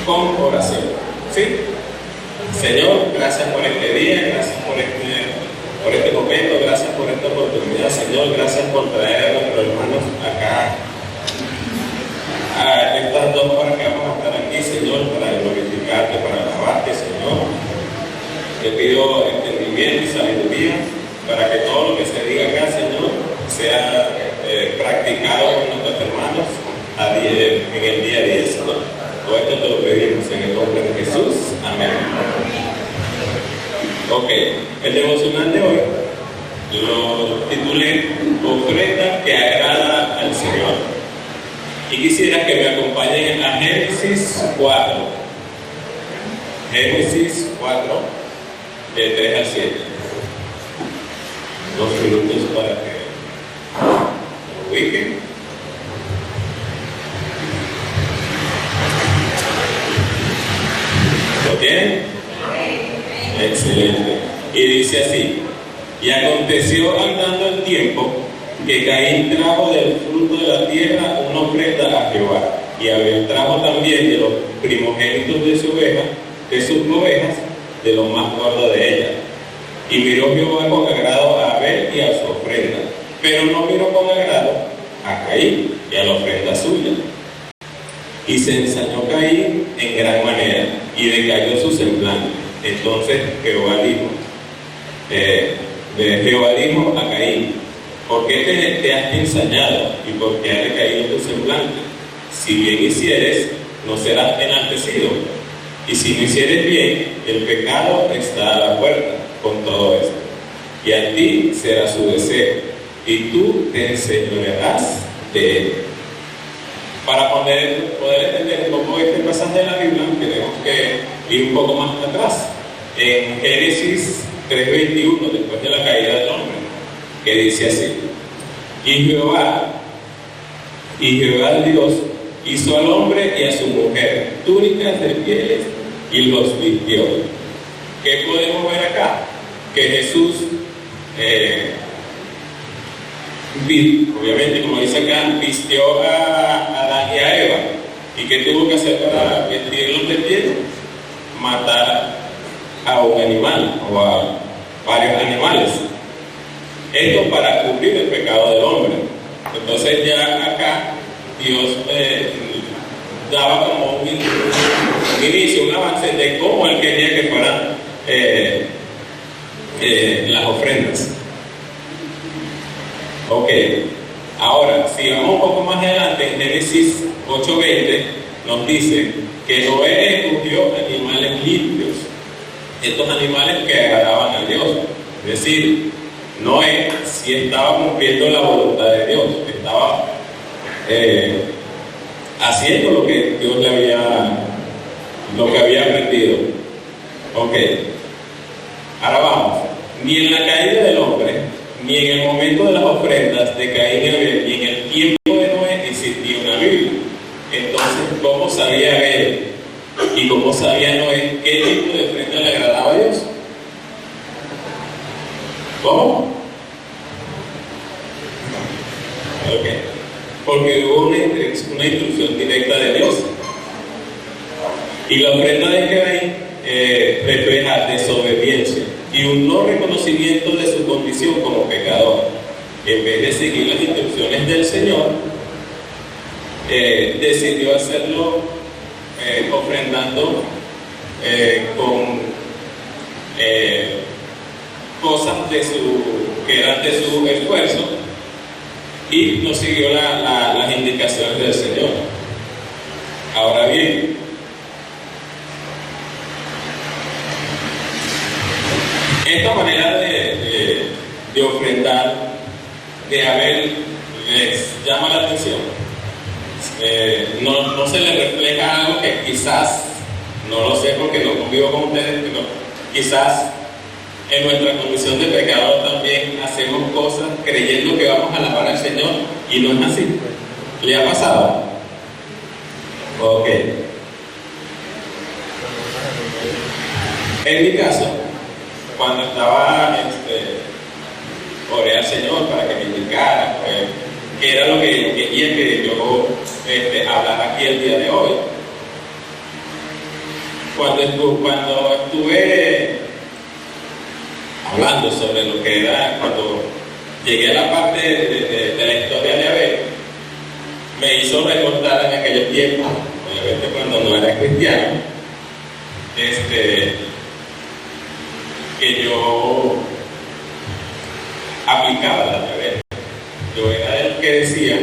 con oración. ¿Sí? Señor, gracias por este día, gracias por este momento, gracias por esta oportunidad. Señor, gracias por traer a nuestros hermanos acá a estas 2 horas que vamos a estar aquí, Señor, para glorificarte, para alabarte, Señor. Te pido entendimiento y sabiduría para que todo lo que se diga acá, Señor, sea practicado con nuestros hermanos en el día a día, Señor. Todo esto te lo pedimos en el nombre de Jesús. Amén. Ok, el devocional de hoy lo titulé Ofrenda que agrada al Señor. Y quisiera que me acompañen a Génesis 4. Génesis 4, de 3 al 7. 2 minutos para que lo ubiquen. ¿Lo tienen? Excelente. Y dice así: y aconteció andando el tiempo que Caín trajo del fruto de la tierra una ofrenda a Jehová, y Abel trajo también de los primogénitos de sus ovejas, de lo más gordo de ellas. Y miró Jehová con agrado a Abel y a su ofrenda, pero no miró con agrado a Caín y a la ofrenda suya. Y se ensañó Caín en gran manera, y decayó su semblante. Entonces Jehová dijo a Caín: ¿por qué te has ensañado y por qué ha decaído tu semblante? Si bien hicieres, no serás enaltecido, y si no hicieres bien, el pecado está a la puerta con todo esto, y a ti será su deseo, y tú te enseñorearás de él. Para poder entender un poco este pasaje de la Biblia, tenemos que ir un poco más atrás, en Génesis 3:21, después de la caída del hombre, que dice así: y Jehová Dios hizo al hombre y a su mujer túnicas de pieles y los vistió. ¿Qué podemos ver acá? Que Jesús, obviamente, como dice acá, vistió a Adán y a Eva. ¿Y qué tuvo que hacer para vestirlos de piel? Matar a un animal o a varios animales. Esto para cubrir el pecado del hombre. Entonces ya acá Dios daba como un inicio, un avance de cómo Él quería que fueran las ofrendas. Ok, ahora si vamos un poco más adelante, en Génesis 8:20 nos dice que Noé escogió animales limpios, estos animales que agradaban a Dios. Es decir, Noé sí estaba cumpliendo la voluntad de Dios, estaba haciendo lo que Dios le había aprendido. Ok, ahora vamos. Ni en la caída del hombre, ni en el momento de las ofrendas de Caín y Abel, ni en el tiempo de Noé existía una Biblia. Entonces, ¿cómo sabía Abel y cómo sabía Noé qué tipo de ofrenda le agradaba a Dios? ¿Cómo? Ok, porque hubo una instrucción directa de Dios. Y la ofrenda de Caín refleja desobediencia y un no reconocimiento de su condición como pecador. En vez de seguir las instrucciones del Señor, decidió hacerlo ofrendando con cosas que eran de su esfuerzo, y no siguió las indicaciones del Señor. Ahora bien, esta manera de ofrendar de Abel les llama la atención. No se les refleja algo que quizás, no lo sé porque no convivo con ustedes, pero quizás en nuestra condición de pecador también hacemos cosas creyendo que vamos a alabar al Señor y no es así. ¿Le ha pasado? Ok. En mi caso, cuando estaba oré al Señor para que me indicara qué era lo que quería que yo hablara aquí el día de hoy. cuando estuve hablando sobre lo que era, cuando llegué a la parte de la historia de Abel, me hizo recordar en aquellos tiempos, obviamente cuando no era cristiano, que yo aplicaba la de Abel. Yo era el que decía,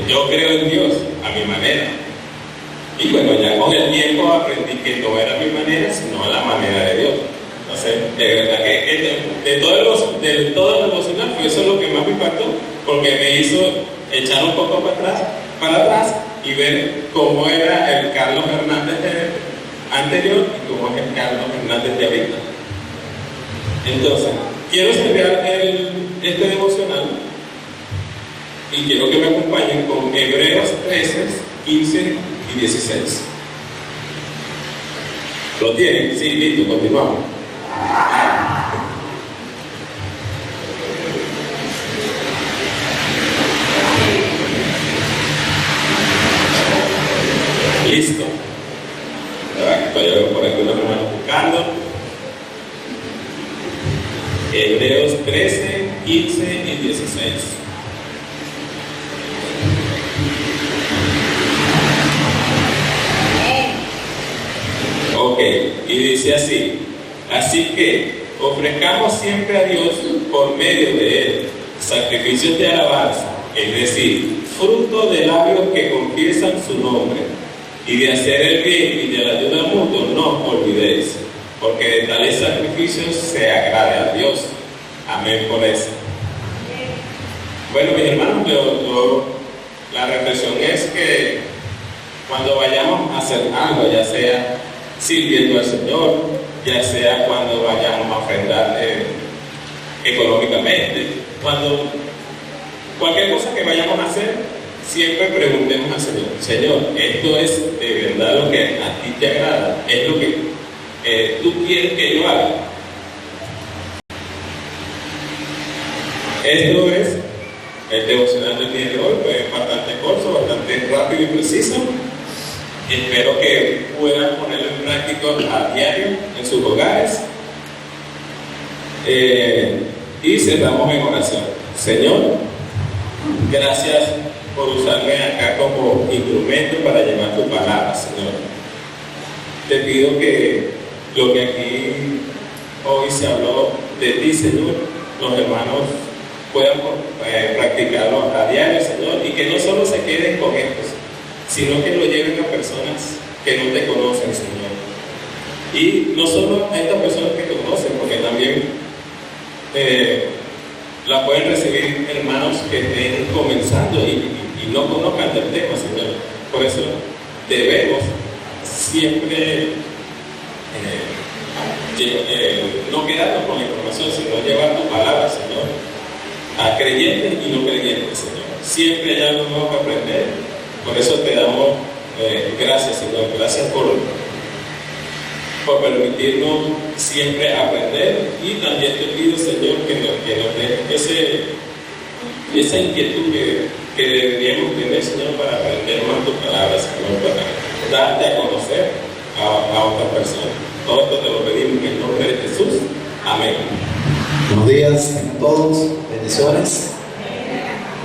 yo creo en Dios a mi manera. Y bueno, ya con el tiempo aprendí que no era mi manera, sino la manera de Dios. Entonces, de verdad que de todo el devocional fue eso lo que más me impactó, porque me hizo echar un poco para atrás y ver cómo era el Carlos Hernández anterior y cómo es el Carlos Hernández de ahorita. Entonces, quiero cerrar este devocional y quiero que me acompañen con Hebreos 13, 15 y 16. ¿Lo tienen? Sí, listo, continuamos. Listo. Estoy por aquí unos hermanos buscando. Hebreos 13, 15 y 16. Ok, y dice así: así que ofrezcamos siempre a Dios por medio de Él sacrificios de alabanza, es decir, fruto de labios que confiesan su nombre, y de hacer el bien y de la ayuda mutua no os olvidéis, porque de tales sacrificios se agrade a Dios. Amén por eso. Bueno, mis hermanos, la reflexión es que cuando vayamos a hacer algo, ya sea sirviendo al Señor, ya sea cuando vayamos a ofrendar económicamente, cualquier cosa que vayamos a hacer, siempre preguntemos al Señor: Señor, ¿esto es de verdad lo que a ti te agrada? ¿Es lo que tú quieres que yo haga? Esto es el devocional del día de hoy. Fue bastante corto, bastante rápido y preciso. Espero que puedan ponerlo en práctica a diario en sus hogares. Y cerramos en oración. Señor, gracias por usarme acá como instrumento para llevar tu palabra, Señor. Te pido que lo que aquí hoy se habló de ti, Señor, los hermanos puedan practicarlo a diario, Señor, y que no solo se queden con estos, sino que lo lleven a personas que no te conocen, Señor. Y no solo a estas personas que te conocen, porque también la pueden recibir hermanos que estén comenzando y no conozcan del tema, Señor. Por eso debemos siempre no quedarnos con la información, sino llevar tu palabra, Señor, a creyentes y no creyentes, Señor. Siempre hay algo nuevo que aprender. Por eso te damos gracias, Señor. Gracias por permitirnos siempre aprender, y también te pido, Señor, que nos dé esa inquietud que deberíamos tener, Señor, para aprender más tus palabras, Señor, para darte a conocer a otras personas. Todo esto te lo pedimos en el nombre de Jesús. Amén. Buenos días a todos, bendiciones.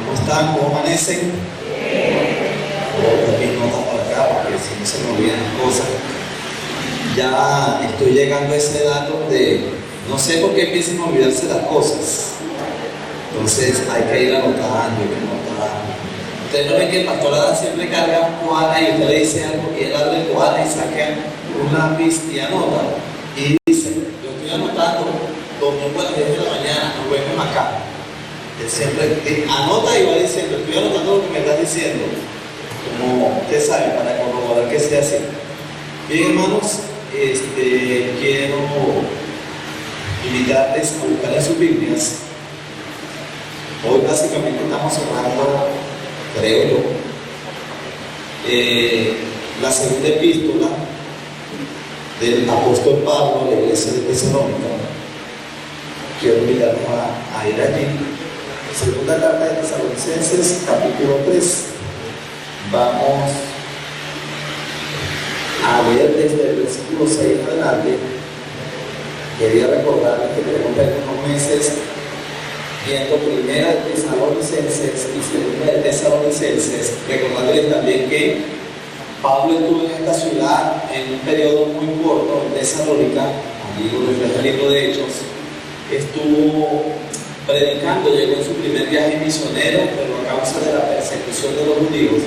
¿Cómo están? ¿Cómo amanecen? También notas por acá, porque si no se me olvidan las cosas. Ya estoy llegando a esa edad donde no sé por qué empiezan a olvidarse las cosas. Entonces hay que ir anotando, Ustedes no ven que el pastor Adán siempre carga Juana y usted le dice algo y él habla de Juana y saca un lápiz y anota. Y dice: yo estoy anotando domingo a las 10 de la mañana, nos vemos acá. Él siempre anota y va diciendo: estoy anotando lo que me estás diciendo. Como usted sabe, para corroborar que sea así. Bien, hermanos, quiero invitarles a buscar en sus Biblias. Hoy básicamente estamos hablando, creo yo, la segunda epístola del apóstol Pablo a la iglesia de Tesalónica. Quiero invitarnos a ir allí. Segunda carta de Tesalonicenses, capítulo 3. Vamos a leer desde el versículo 6 en adelante, quería recordarles que tenemos algunos meses viendo primera de Tesalonicenses y segunda de Tesalonicenses, recordándoles también que Pablo estuvo en esta ciudad en un periodo muy corto, en Tesalónica, allí donde está el libro de Hechos, estuvo predicando, llegó en su primer viaje misionero, pero a causa de la persecución de los judíos,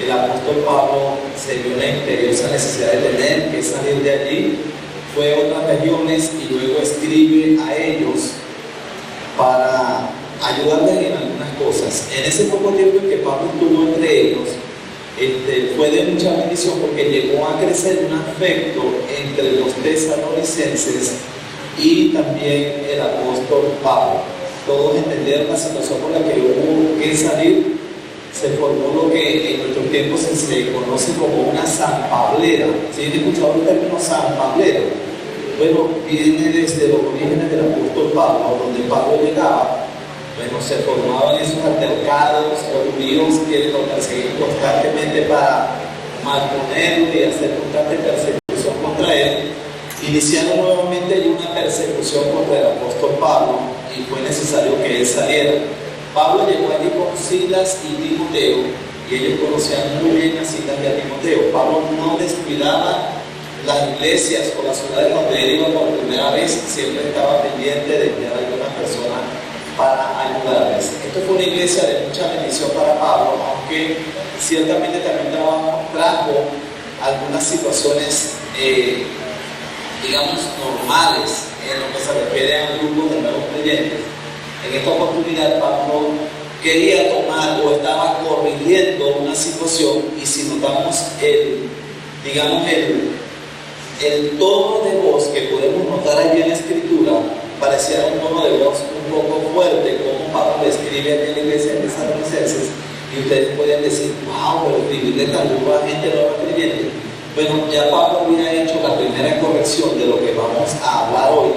el apóstol Pablo se vio la imperiosa necesidad de tener que salir de allí, fue a otras regiones y luego escribe a ellos para ayudarles en algunas cosas. En ese poco tiempo en que Pablo estuvo entre ellos, fue de mucha bendición porque llegó a crecer un afecto entre los tesalonicenses y también el apóstol Pablo. Todos entendieron la situación por la que hubo que salir. Se formó lo que en nuestros tiempos se conoce como una sanpablera. ¿Sí han escuchado el término sanpablera? Bueno, viene desde los orígenes del apóstol Pablo, donde Pablo llegaba. Bueno, se formaban esos altercados, los judíos que lo perseguían constantemente para malponerlo y hacer constante persecución contra él. Iniciaron nuevamente una persecución contra el apóstol Pablo y fue necesario que él saliera. Pablo llegó allí con Silas y Timoteo y ellos conocían muy bien a Silas y a Timoteo. Pablo no descuidaba las iglesias o las ciudades donde él iba por primera vez, siempre estaba pendiente de enviar a alguna persona para ayudarles. Esto fue una iglesia de mucha bendición para Pablo, aunque ciertamente también trajo algunas situaciones, digamos, normales en lo que se refiere a grupos de nuevos creyentes. En esta oportunidad Pablo quería tomar o estaba corrigiendo una situación, y si notamos el tono de voz que podemos notar allí en la escritura, pareciera un tono de voz un poco fuerte, como Pablo le escribe a la iglesia de Tesalonicenses, y ustedes pueden decir, wow, pero escribirle tan duro a gente nueva creyente. Bueno, ya Pablo había hecho la primera corrección de lo que vamos a hablar hoy,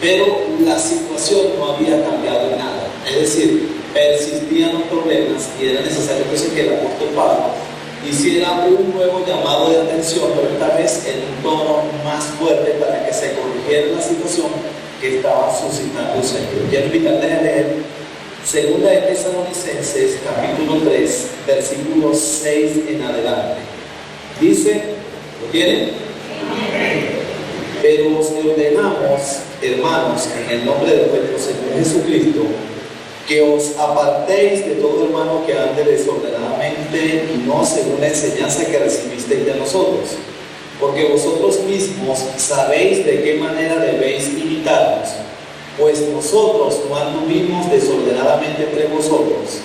pero la situación no había cambiado en nada. Es decir, persistían los problemas y era necesario que el apóstol Pablo hiciera un nuevo llamado de atención, pero esta vez en un tono más fuerte para que se corrigiera la situación que estaba suscitando el Señor. Quiero invitarles a leer segunda de Tesalonicenses, capítulo 3, versículos 6 en adelante. Dice, ¿lo tienen? Pero os ordenamos, hermanos, en el nombre de nuestro Señor Jesucristo, que os apartéis de todo hermano que ande desordenadamente y no según la enseñanza que recibisteis de nosotros, porque vosotros mismos sabéis de qué manera debéis imitarnos, pues nosotros no anduvimos desordenadamente entre vosotros,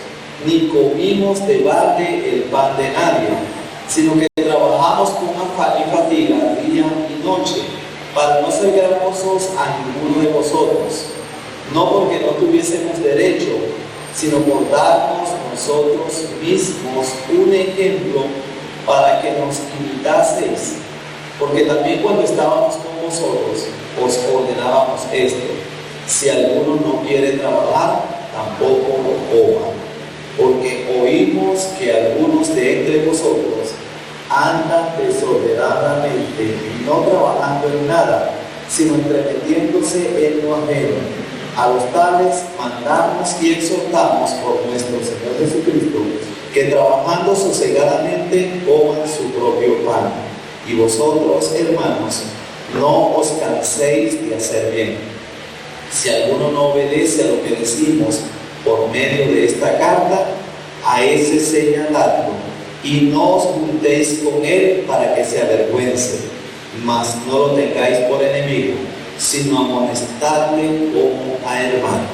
ni comimos de balde el pan de nadie, sino que trabajamos con afán y fatiga día y noche, para no ser gravosos a ninguno de vosotros, no porque no tuviésemos derecho, sino por darnos nosotros mismos un ejemplo para que nos imitaseis, porque también cuando estábamos con vosotros os ordenábamos esto: si alguno no quiere trabajar, tampoco lo coma, porque oímos que algunos de entre vosotros andan desordenadamente y no trabajando en nada, sino entremetiéndose en lo ajeno. A los tales mandamos y exhortamos por nuestro Señor Jesucristo, que trabajando sosegadamente coman su propio pan. Y vosotros, hermanos, no os canséis de hacer bien. Si alguno no obedece a lo que decimos por medio de esta carta, a ese señaladlo, y no os juntéis con él para que se avergüence, mas no lo tengáis por enemigo, sino amonestadle como a hermano.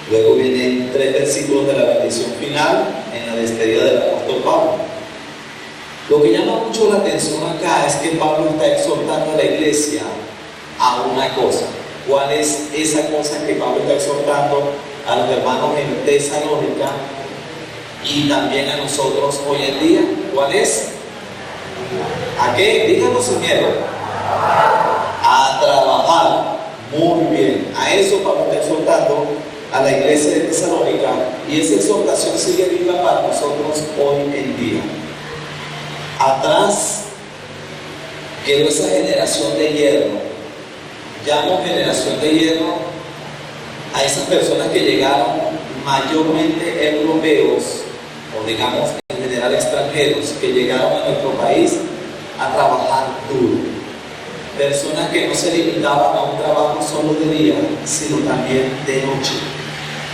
Luego vienen 3 versículos de la bendición final en la despedida del apóstol Pablo. Lo que llama mucho la atención acá es que Pablo está exhortando a la iglesia a una cosa. ¿Cuál es esa cosa que Pablo está exhortando a los hermanos en Tesalónica y también a nosotros hoy en día? ¿Cuál es? ¿A qué? Díganos sin miedo. A trabajar. Muy bien. A eso Pablo está exhortando a la iglesia de Tesalónica, y esa exhortación sigue viva para nosotros hoy en día. Atrás quedó esa generación de hierro. Llamo generación de hierro a esas personas que llegaron mayormente europeos, o digamos en general extranjeros, que llegaron a nuestro país a trabajar duro. Personas que no se limitaban a un trabajo solo de día, sino también de noche.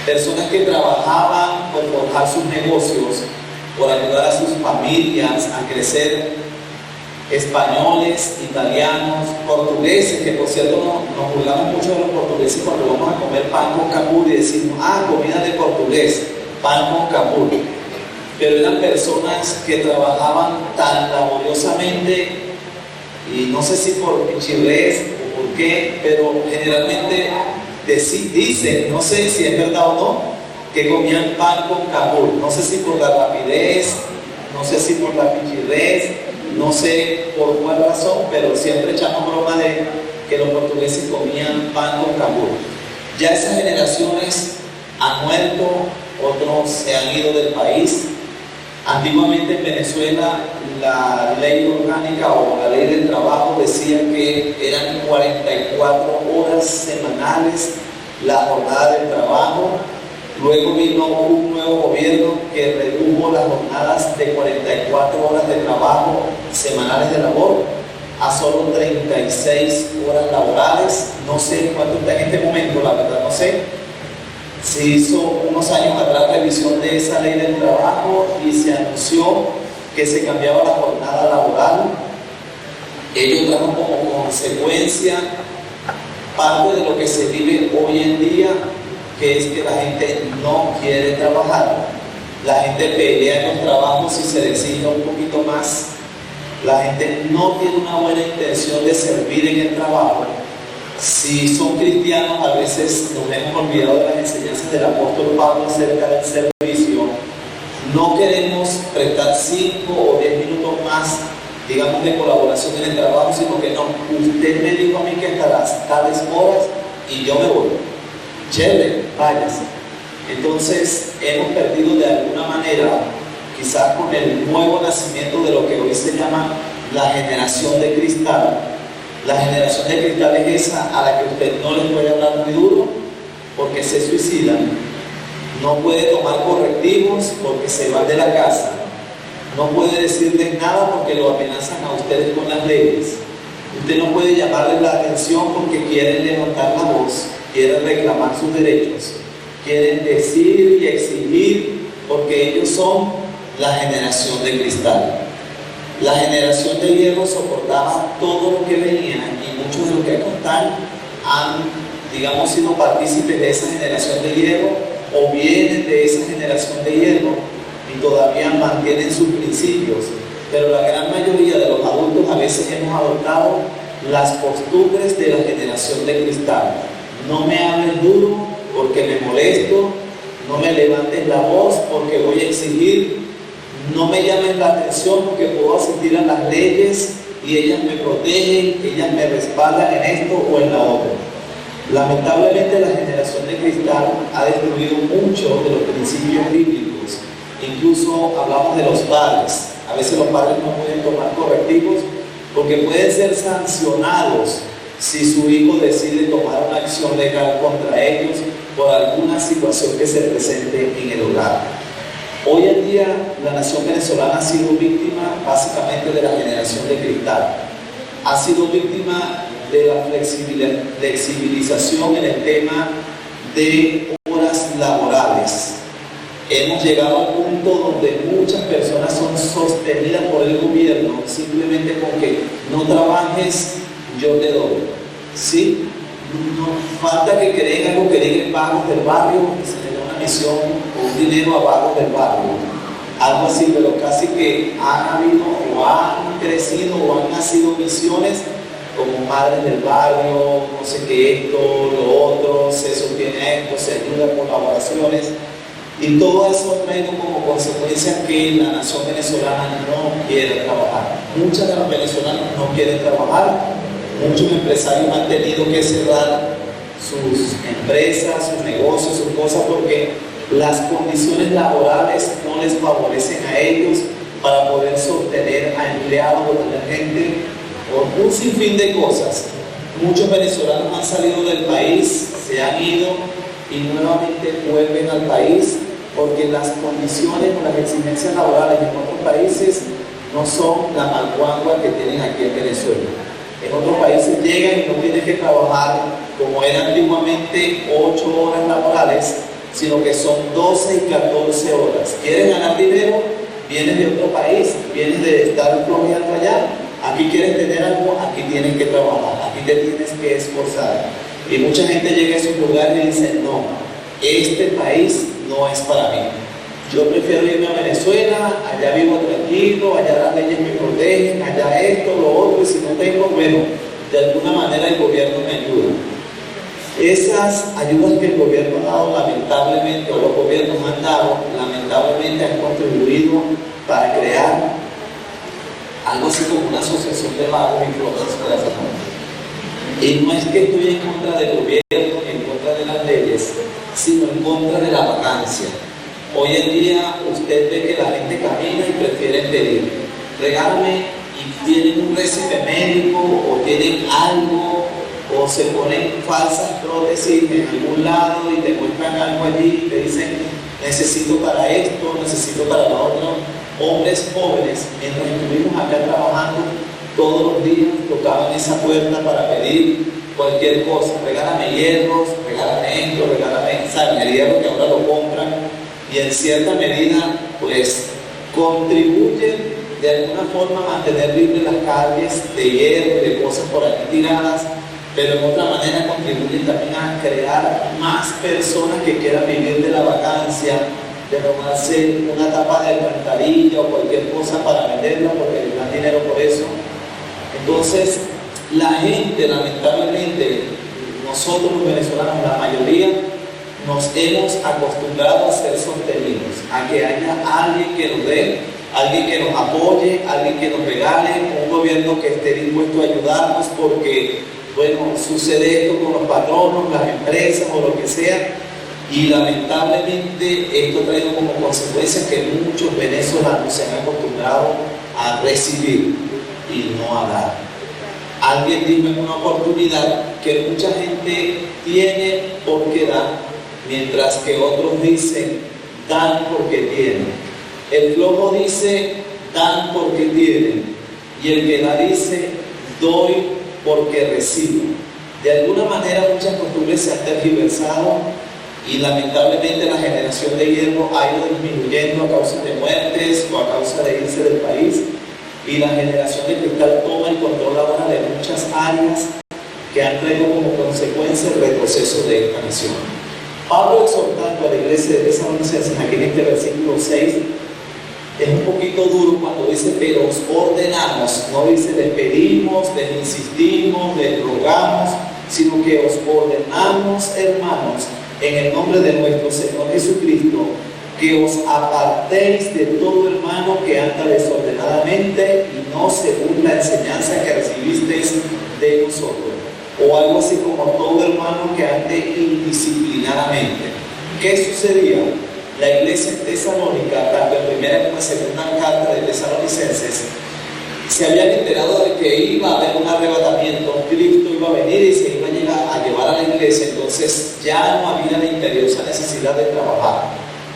Personas que trabajaban por forjar sus negocios, por ayudar a sus familias a crecer. Españoles, italianos, portugueses, que por cierto nos burlamos mucho de los portugueses cuando vamos a comer pan con capur y decimos, comida de portugués, pan con capur. Pero eran personas que trabajaban tan laboriosamente, y no sé si por pichirrés o por qué, pero generalmente dicen, no sé si es verdad o no, que comían pan con capur. No sé si por la rapidez, no sé si por la pichirrés, no sé por cuál razón, pero siempre echamos broma de que los portugueses comían pan con capur. Ya esas generaciones han muerto, otros se han ido del país. Antiguamente en Venezuela la ley orgánica o la ley del trabajo decía que eran 44 horas semanales la jornada del trabajo. Luego vino un nuevo gobierno que redujo las jornadas de 44 horas de trabajo semanales de labor a solo 36 horas laborales. No sé cuánto está en este momento, la verdad no sé. Se hizo unos años atrás revisión de esa ley del trabajo y se anunció que se cambiaba la jornada laboral. Ello trajo como consecuencia parte de lo que se vive hoy en día, que es que la gente no quiere trabajar. La gente pelea en los trabajos y se le exige un poquito más. La gente no tiene una buena intención de servir en el trabajo. Si son cristianos, a veces nos hemos olvidado de las enseñanzas del apóstol Pablo acerca del servicio. No queremos prestar 5 o 10 minutos más, digamos, de colaboración en el trabajo, sino que no, usted me dijo a mí que hasta las tales horas y yo me voy. Chévere, váyase. Entonces hemos perdido de alguna manera, quizás con el nuevo nacimiento de lo que hoy se llama la generación de cristal. La generación de cristal es esa a la que usted no les puede hablar muy duro porque se suicidan, no puede tomar correctivos porque se van de la casa, no puede decirles nada porque lo amenazan a ustedes con las leyes. Usted no puede llamarles la atención porque quieren levantar la voz, quieren reclamar sus derechos, quieren decir y exigir porque ellos son la generación de cristal. La generación de hierro soportaba todo lo que venía y muchos de los que acá están han, digamos, sido partícipes de esa generación de hierro o vienen de esa generación de hierro y todavía mantienen sus principios. Pero la gran mayoría de los adultos a veces hemos adoptado las costumbres de la generación de cristal. No me hables duro porque me molesto, no me levantes la voz porque voy a exigir, no me llames la atención porque puedo asistir a las leyes y ellas me protegen, ellas me respaldan en esto o en la otra. Lamentablemente la generación de cristal ha destruido mucho de los principios bíblicos. Incluso hablamos de los padres. A veces los padres no pueden tomar correctivos porque pueden ser sancionados si su hijo decide tomar una acción legal contra ellos por alguna situación que se presente en el hogar. Hoy en día la nación venezolana ha sido víctima básicamente de la generación de cristal. Ha sido víctima de la flexibilización en el tema de horas laborales. Hemos llegado al punto donde muchas personas son sostenidas por el gobierno simplemente con que no trabajes, yo te doy. ¿Sí? No falta que creen algo que digan vagos del barrio, que se le da una misión o un dinero a vagos del barrio. Algo así, pero casi que han habido o han crecido o han nacido misiones como madres del barrio, no sé qué esto, lo otro, se sostiene esto, se ayuda a colaboraciones. Y todo eso ha traído como consecuencia que la nación venezolana no quiere trabajar. Muchos de los venezolanos no quieren trabajar. Muchos empresarios han tenido que cerrar sus empresas, sus negocios, sus cosas, porque las condiciones laborales no les favorecen a ellos para poder sostener a empleados o tener gente un sinfín de cosas. Muchos venezolanos han salido del país, se han ido y nuevamente vuelven al país porque las condiciones o las exigencias laborales en otros países no son la mancuagua que tienen aquí en Venezuela. En otros países llegan y no tienen que trabajar como era antiguamente 8 horas laborales, sino que son 12 y 14 horas. ¿Quieres ganar dinero? Vienes de otro país, vienes de estar flojeando allá. Aquí quieres tener algo, aquí tienes que trabajar, aquí te tienes que esforzar. Y mucha gente llega a esos lugares y dice, no, este país no es para mí. Yo prefiero irme a Venezuela, allá vivo tranquilo, allá las leyes me protegen, allá esto, lo otro, y si no tengo, bueno, de alguna manera el gobierno me ayuda. Esas ayudas que el gobierno ha dado, lamentablemente, o los gobiernos han dado, lamentablemente han contribuido para crear algo así como una asociación de vagos y flotas. Y no es que estoy en contra del gobierno, en contra de las leyes, sino en contra de la vacancia. Hoy en día usted ve que la gente camina y prefieren pedir, regálame, y tienen un récipe médico o tienen algo, o se ponen falsas prótesis en algún lado y te muestran algo allí y te dicen, necesito para esto, necesito para lo otro. Hombres jóvenes, mientras estuvimos acá trabajando, todos los días tocaban esa puerta para pedir cualquier cosa, regálame hierros, regálame esto, regálame, ¿sabes? El hierro que ahora lo compran, y en cierta medida pues contribuyen de alguna forma a mantener libres las calles de hierro y de cosas por aquí tiradas, pero en otra manera contribuyen también a crear más personas que quieran vivir de la vacancia, de robarse una tapa de alcantarilla o cualquier cosa para venderla porque les dan dinero por eso. Entonces la gente, lamentablemente, nosotros los venezolanos, la mayoría, nos hemos acostumbrado a ser sostenidos, a que haya alguien que nos dé, alguien que nos apoye, alguien que nos regale, un gobierno que esté dispuesto a ayudarnos porque, bueno, sucede esto con los patronos, las empresas o lo que sea, y lamentablemente esto ha traído como consecuencia que muchos venezolanos se han acostumbrado a recibir y no a dar. Alguien dijo en una oportunidad que mucha gente tiene porque da, mientras que otros dicen, dan porque tienen. El flojo dice, dan porque tienen. Y el que da dice, doy porque recibo. De alguna manera muchas costumbres se han tergiversado y lamentablemente la generación de hierro ha ido disminuyendo a causa de muertes o a causa de irse del país. Y la generación de cristal toma el control ahora de muchas áreas que han traído como consecuencia el retroceso de esta nación. Pablo, exhortando a la iglesia de Tesalonicenses aquí en este versículo 6, es un poquito duro cuando dice, pero os ordenamos, no dice les pedimos, les insistimos, les rogamos, sino que os ordenamos, hermanos, en el nombre de nuestro Señor Jesucristo, que os apartéis de todo hermano que anda desordenadamente y no según la enseñanza que recibisteis de nosotros. O algo así como todo hermano que ande indisciplinadamente. ¿Qué sucedía? La iglesia en Tesalónica, tanto en primera como en segunda carta de Tesalonicenses, se habían enterado de que iba a haber un arrebatamiento, Cristo iba a venir y se iba a llevar a la iglesia, entonces ya no había la imperiosa necesidad de trabajar.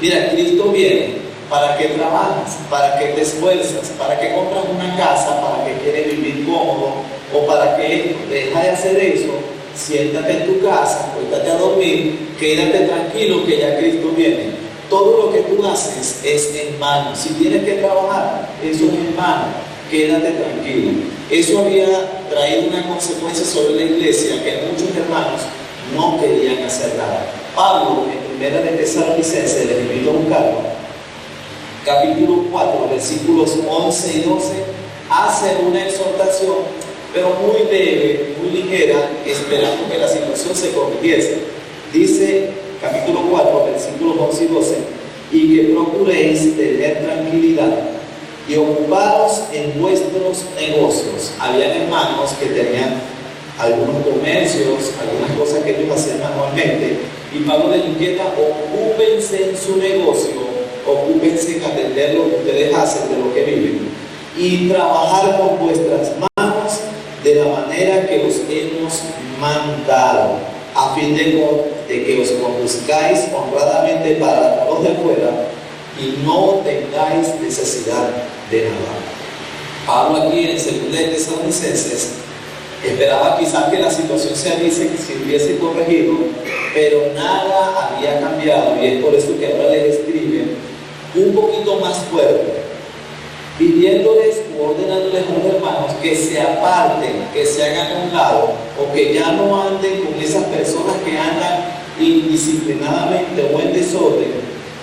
Mira, Cristo viene, ¿para qué trabajas? ¿Para qué te esfuerzas? ¿Para qué compras una casa? ¿Para qué quieres vivir cómodo? ¿O para qué deja de hacer eso? Siéntate en tu casa, acuéstate a dormir, quédate tranquilo que ya Cristo viene. Todo lo que tú haces es en vano. Si tienes que trabajar, eso es en vano. Quédate tranquilo. Eso había traído una consecuencia sobre la iglesia que muchos hermanos no querían hacer nada. Pablo, en primera de Tesalonicenses, les invito a buscarlo, capítulo 4, versículos 11 y 12, hace una exhortación, pero muy leve, muy ligera, esperando que la situación se corrigiese. Dice, capítulo 4, versículos 11 y 12, y que procuréis tener tranquilidad y ocuparos en vuestros negocios. Habían hermanos que tenían algunos comercios, algunas cosas que ellos hacían manualmente, y Pablo les inquieta, ocúpense en su negocio, ocúpense en atender lo que ustedes hacen, de lo que viven, y trabajar con vuestras manos de manera que os hemos mandado, a fin de que os conduzcáis honradamente para los de fuera y no tengáis necesidad de nada. Pablo aquí en 2 Tesalonicenses esperaba quizás que la situación se hubiese corregido, pero nada había cambiado, y es por eso que ahora les escribe un poquito más fuerte, pidiéndoles u ordenándoles a los hermanos que se aparten, que se hagan a un lado, o que ya no anden con esas personas que andan indisciplinadamente o en desorden,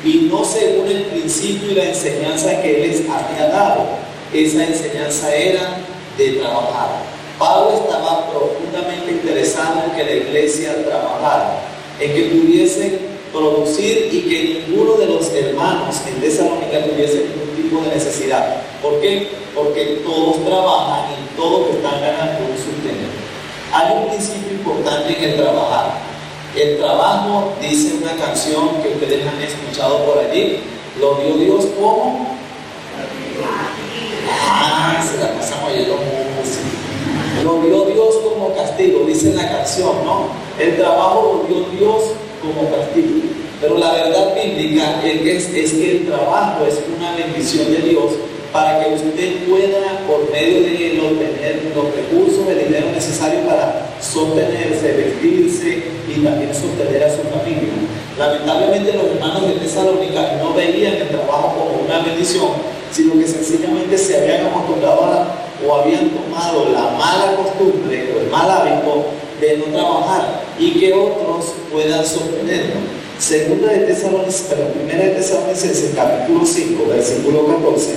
y no según el principio y la enseñanza que Él les había dado. Esa enseñanza era de trabajar. Pablo estaba profundamente interesado en que la iglesia trabajara, en que pudiesen producir y que ninguno de los hermanos en Tesalónica tuviese ningún tipo de necesidad. ¿Por qué? Porque todos trabajan y todos están ganando un sustento. Hay un principio importante en el trabajar. El trabajo, dice una canción que ustedes han escuchado por allí, lo vio Dios como... se la pasamos oyendo música. Lo vio Dios como castigo, dice la canción, ¿no? El trabajo lo vio Dios como castigo. Pero la verdad bíblica es que el trabajo es una bendición de Dios para que usted pueda, por medio de él, obtener los recursos, el dinero necesario para sostenerse, vestirse y también sostener a su familia. Lamentablemente los hermanos de Tesalónica no veían el trabajo como una bendición, sino que sencillamente se habían acostumbrado o habían tomado la mala costumbre o el mal hábito de no trabajar y que otros puedan sostenerlo. Primera de Tesalonicenses, capítulo 5, versículo 14,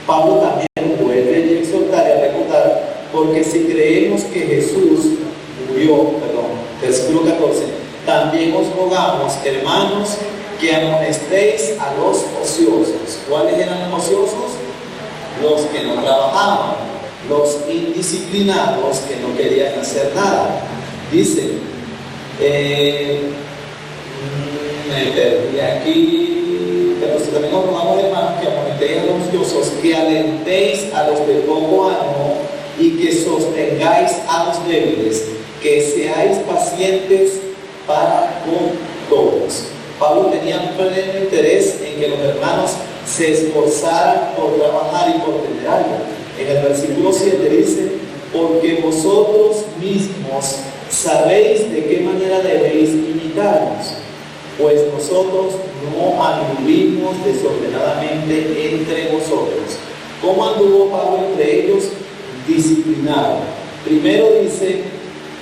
Pablo también vuelve a exhortar y a recordar, porque si creemos que Jesús murió, versículo 14, también os rogamos, hermanos, que amonestéis a los ociosos. ¿Cuáles eran los ociosos? Los que no trabajaban, los indisciplinados que no querían hacer nada. Dice, me perdí aquí, pero también os rogamos, hermanos, que amonestéis a los ociosos, que alentéis a los de poco ánimo y que sostengáis a los débiles, que seáis pacientes para con todos. Pablo tenía pleno interés en que los hermanos se esforzaran por trabajar y por tener algo. En el versículo 7 dice, porque vosotros mismos sabéis de qué manera debéis imitarnos, pues nosotros no anduvimos desordenadamente entre vosotros. ¿Cómo anduvo Pablo entre ellos? Disciplinado. Primero dice,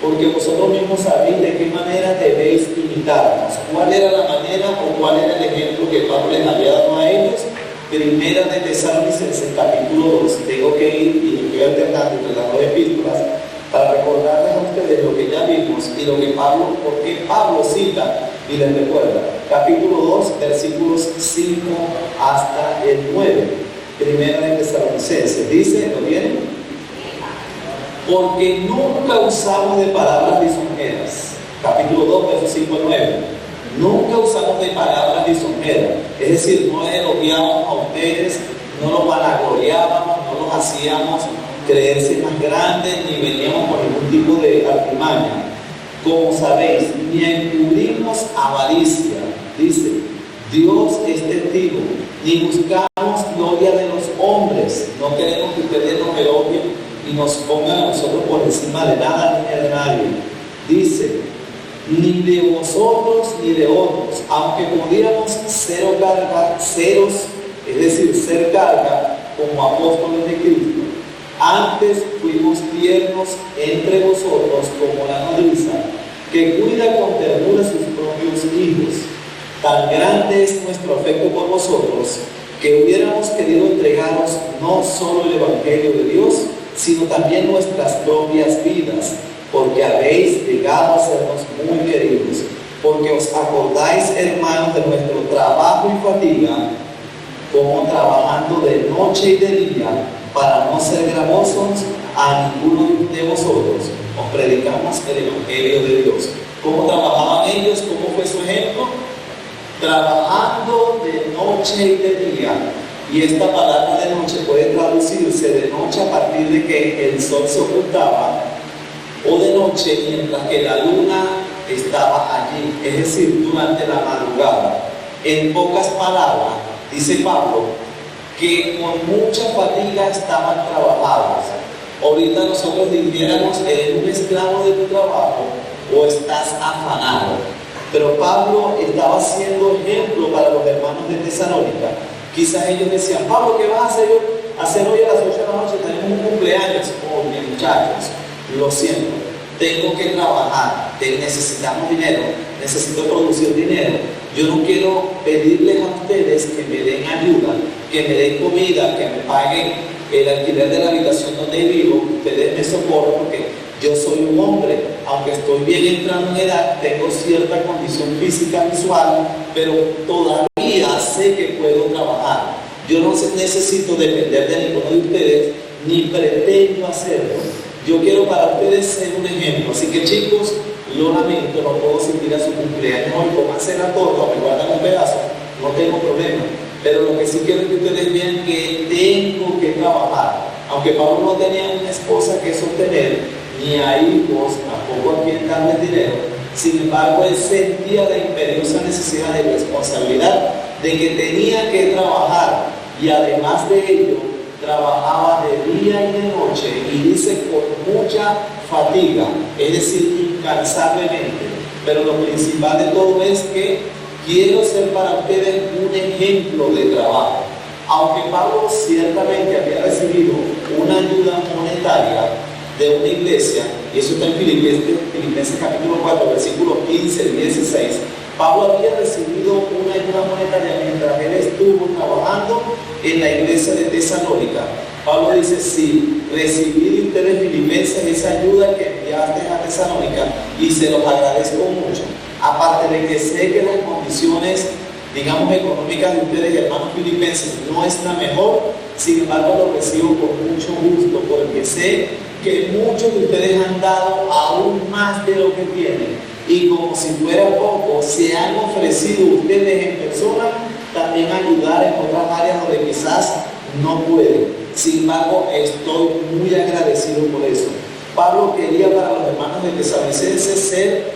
porque vosotros mismos sabéis de qué manera debéis imitarnos. ¿Cuál era la manera o cuál era el ejemplo que Pablo les había dado a ellos? Primera de Tesalonicenses, capítulo 2. Tengo que ir y estoy alternando entre las dos epístolas para recordarles a ustedes lo que ya vimos y lo que Pablo, porque Pablo cita y les recuerda. Capítulo 2, versículos 5 hasta el 9. Primera de Tesalonicenses. Dice, ¿lo tienen? Porque nunca usamos de palabras lisonjeras. Capítulo 2, versos 5 al 9. Nunca usamos de palabras lisonjeras. Es decir, no elogiábamos a ustedes, no los vanagloriábamos, no los hacíamos creerse más grandes, ni veníamos con ningún tipo de artimaña. Como sabéis, ni encubrimos avaricia. Dice, Dios es testigo, ni buscamos gloria de los hombres. No queremos que ustedes nos elogien y nos pongan a nosotros por encima de nada ni de nadie. Dice, ni de vosotros ni de otros, aunque pudiéramos ser carga como apóstoles de Cristo. Antes fuimos tiernos entre vosotros como la nodriza, que cuida con ternura sus propios hijos. Tan grande es nuestro afecto por vosotros, que hubiéramos querido entregaros no solo el Evangelio de Dios, sino también nuestras propias vidas, porque habéis llegado a sernos muy queridos, porque os acordáis, hermanos, de nuestro trabajo y fatiga, como trabajando de noche y de día, para no ser gravosos a ninguno de vosotros. Os predicamos el Evangelio de Dios. ¿Cómo trabajaban ellos? ¿Cómo fue su ejemplo? Trabajando de noche y de día. Y esta palabra de noche puede traducirse de noche a partir de que el sol se ocultaba o de noche mientras que la luna estaba allí, es decir, durante la madrugada. En pocas palabras, dice Pablo, que con mucha fatiga estaban trabajados. Ahorita nosotros dijéramos, eres un esclavo de tu trabajo o estás afanado. Pero Pablo estaba siendo ejemplo para los hermanos de Tesalónica. Quizás ellos decían, Pablo, ¿qué vas a hacer hoy a las 8 de la noche? Tenemos un cumpleaños. Oh, bien, muchachos, lo siento, tengo que trabajar, necesitamos dinero, necesito producir dinero. Yo no quiero pedirles a ustedes que me den ayuda, que me den comida, que me paguen el alquiler de la habitación donde vivo, ustedes me socorran porque yo soy un hombre, aunque estoy bien entrando en edad, tengo cierta condición física, visual, pero todavía sé que puedo trabajar. Yo no necesito depender de ninguno de ustedes, ni pretendo hacerlo. Yo quiero para ustedes ser un ejemplo. Así que chicos, lo lamento, no puedo asistir a su cumpleaños hoy, pónganse la torta, me guardan un pedazo, no tengo problema. Pero lo que sí quiero es que ustedes vean que tengo que trabajar. Aunque Pablo no tenía una esposa que sostener, ni a hijos, tampoco a quien darles dinero, sin embargo él sentía la imperiosa necesidad de responsabilidad de que tenía que trabajar, y además de ello trabajaba de día y de noche, y dice con mucha fatiga, es decir, incansablemente. Pero lo principal de todo es que quiero ser para ustedes un ejemplo de trabajo. Aunque Pablo ciertamente había recibido una ayuda monetaria de una iglesia, y eso está en Filipenses capítulo 4, versículos 15 y 16, Pablo había recibido una ayuda monetaria mientras él estuvo trabajando en la iglesia de Tesalónica. Pablo dice, sí, recibí de ustedes filipenses esa ayuda que enviaste a Tesalónica y se los agradezco mucho. Aparte de que sé que las condiciones, digamos, económicas de ustedes, hermanos filipenses, no es la mejor, sin embargo lo recibo con mucho gusto, porque sé que muchos de ustedes han dado aún más de lo que tienen. Y como si fuera poco, se han ofrecido ustedes en persona también ayudar en otras áreas donde quizás no pueden. Sin embargo, estoy muy agradecido por eso. Pablo quería para los hermanos de Tesalonicenses ser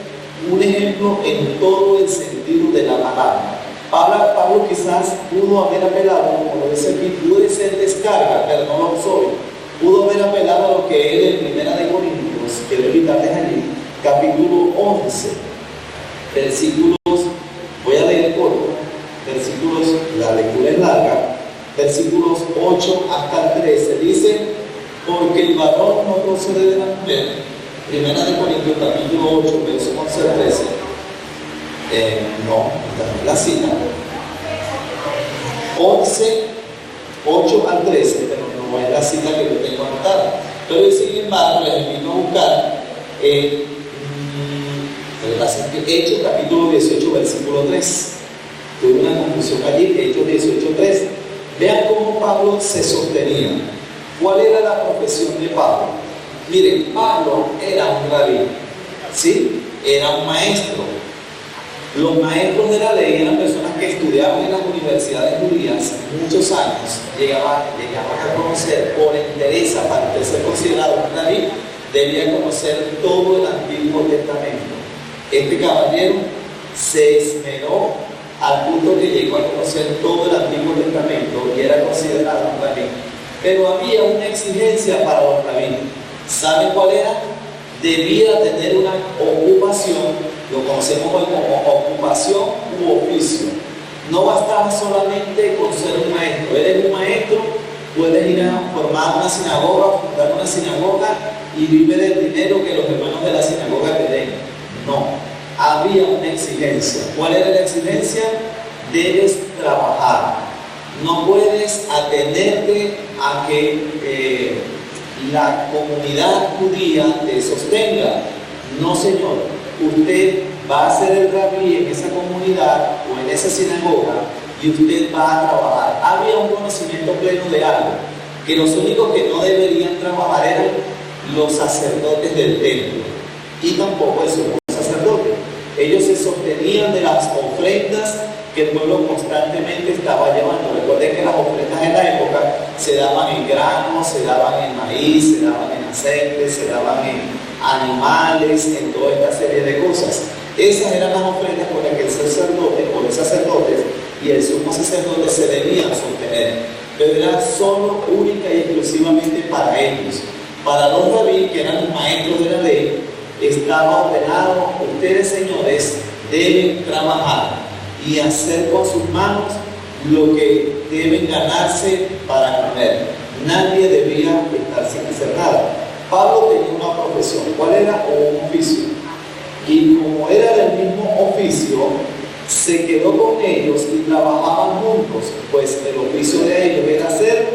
un ejemplo en todo el sentido de la palabra. Pablo quizás pudo haber apelado, como lo dice aquí, pude ser descarga, pero no lo soy. Pudo haber apelado a lo que él en 1 Corintios, quiero invitarles allí, capítulo 11, versículos, voy a leer corto, versículos, la lectura es larga, versículos 8 hasta el 13, dice, porque el varón no procede de la mujer. 1 Corintios capítulo 8, versos 11 al 13. No, esta es la cita. 11, 8 al 13, pero no es la cita que yo tengo anotada. Pero sin embargo, les invito a buscar Hechos capítulo 18, versículo 3. Tuve una conclusión allí, Hechos 18, 3. Vean cómo Pablo se sostenía. ¿Cuál era la profesión de Pablo? Miren, Pablo era un rabí, ¿sí? Era un maestro. Los maestros de la ley eran personas que estudiaban en las universidades judías muchos años, llegaban a conocer por entereza, para usted ser considerado un rabí, debía conocer todo el Antiguo Testamento. Este caballero se esmeró al punto que llegó a conocer todo el Antiguo Testamento y era considerado un rabí. Pero había una exigencia para los rabinos. ¿Saben cuál era? Debía tener una ocupación, lo conocemos hoy como ocupación u oficio. No bastaba solamente con ser un maestro. Eres un maestro, puedes ir a formar una sinagoga, fundar una sinagoga y vivir el dinero que los hermanos de la sinagoga te den. No, había una exigencia. ¿Cuál era la exigencia? Debes trabajar. No puedes atenerte a que la comunidad judía te sostenga. No, señor. Usted va a ser el rabí en esa comunidad o en esa sinagoga y usted va a trabajar. Había un conocimiento pleno de algo, que los únicos que no deberían trabajar eran los sacerdotes del templo y tampoco el sumo sacerdote. Ellos se sostenían de las ofrendas que el pueblo constantemente estaba llevando. Recuerden que las ofrendas en la época se daban en grano, se daban en maíz, se daban en aceite, se daban en animales, en toda esta serie de cosas. Esas eran las ofrendas con las que el sacerdote o los sacerdotes y el sumo sacerdote se debían sostener, pero era solo, única y exclusivamente para ellos. Para los rabí, que eran los maestros de la ley, estaba ordenado: ustedes, señores, deben trabajar y hacer con sus manos lo que deben ganarse para comer. Nadie debía estar sin hacer nada. Pablo tenía una profesión. ¿Cuál era? O un oficio. Y como era del mismo oficio, se quedó con ellos y trabajaban juntos, pues el oficio de ellos era hacer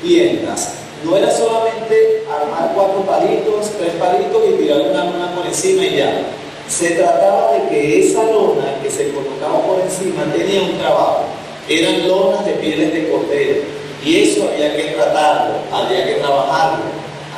tiendas. No era solamente armar 4 palitos, 3 palitos y tirar una lona por encima y ya. Se trataba de que esa lona que se colocaba por encima tenía un trabajo. Eran lonas de pieles de cordero y eso había que tratarlo, había que trabajarlo.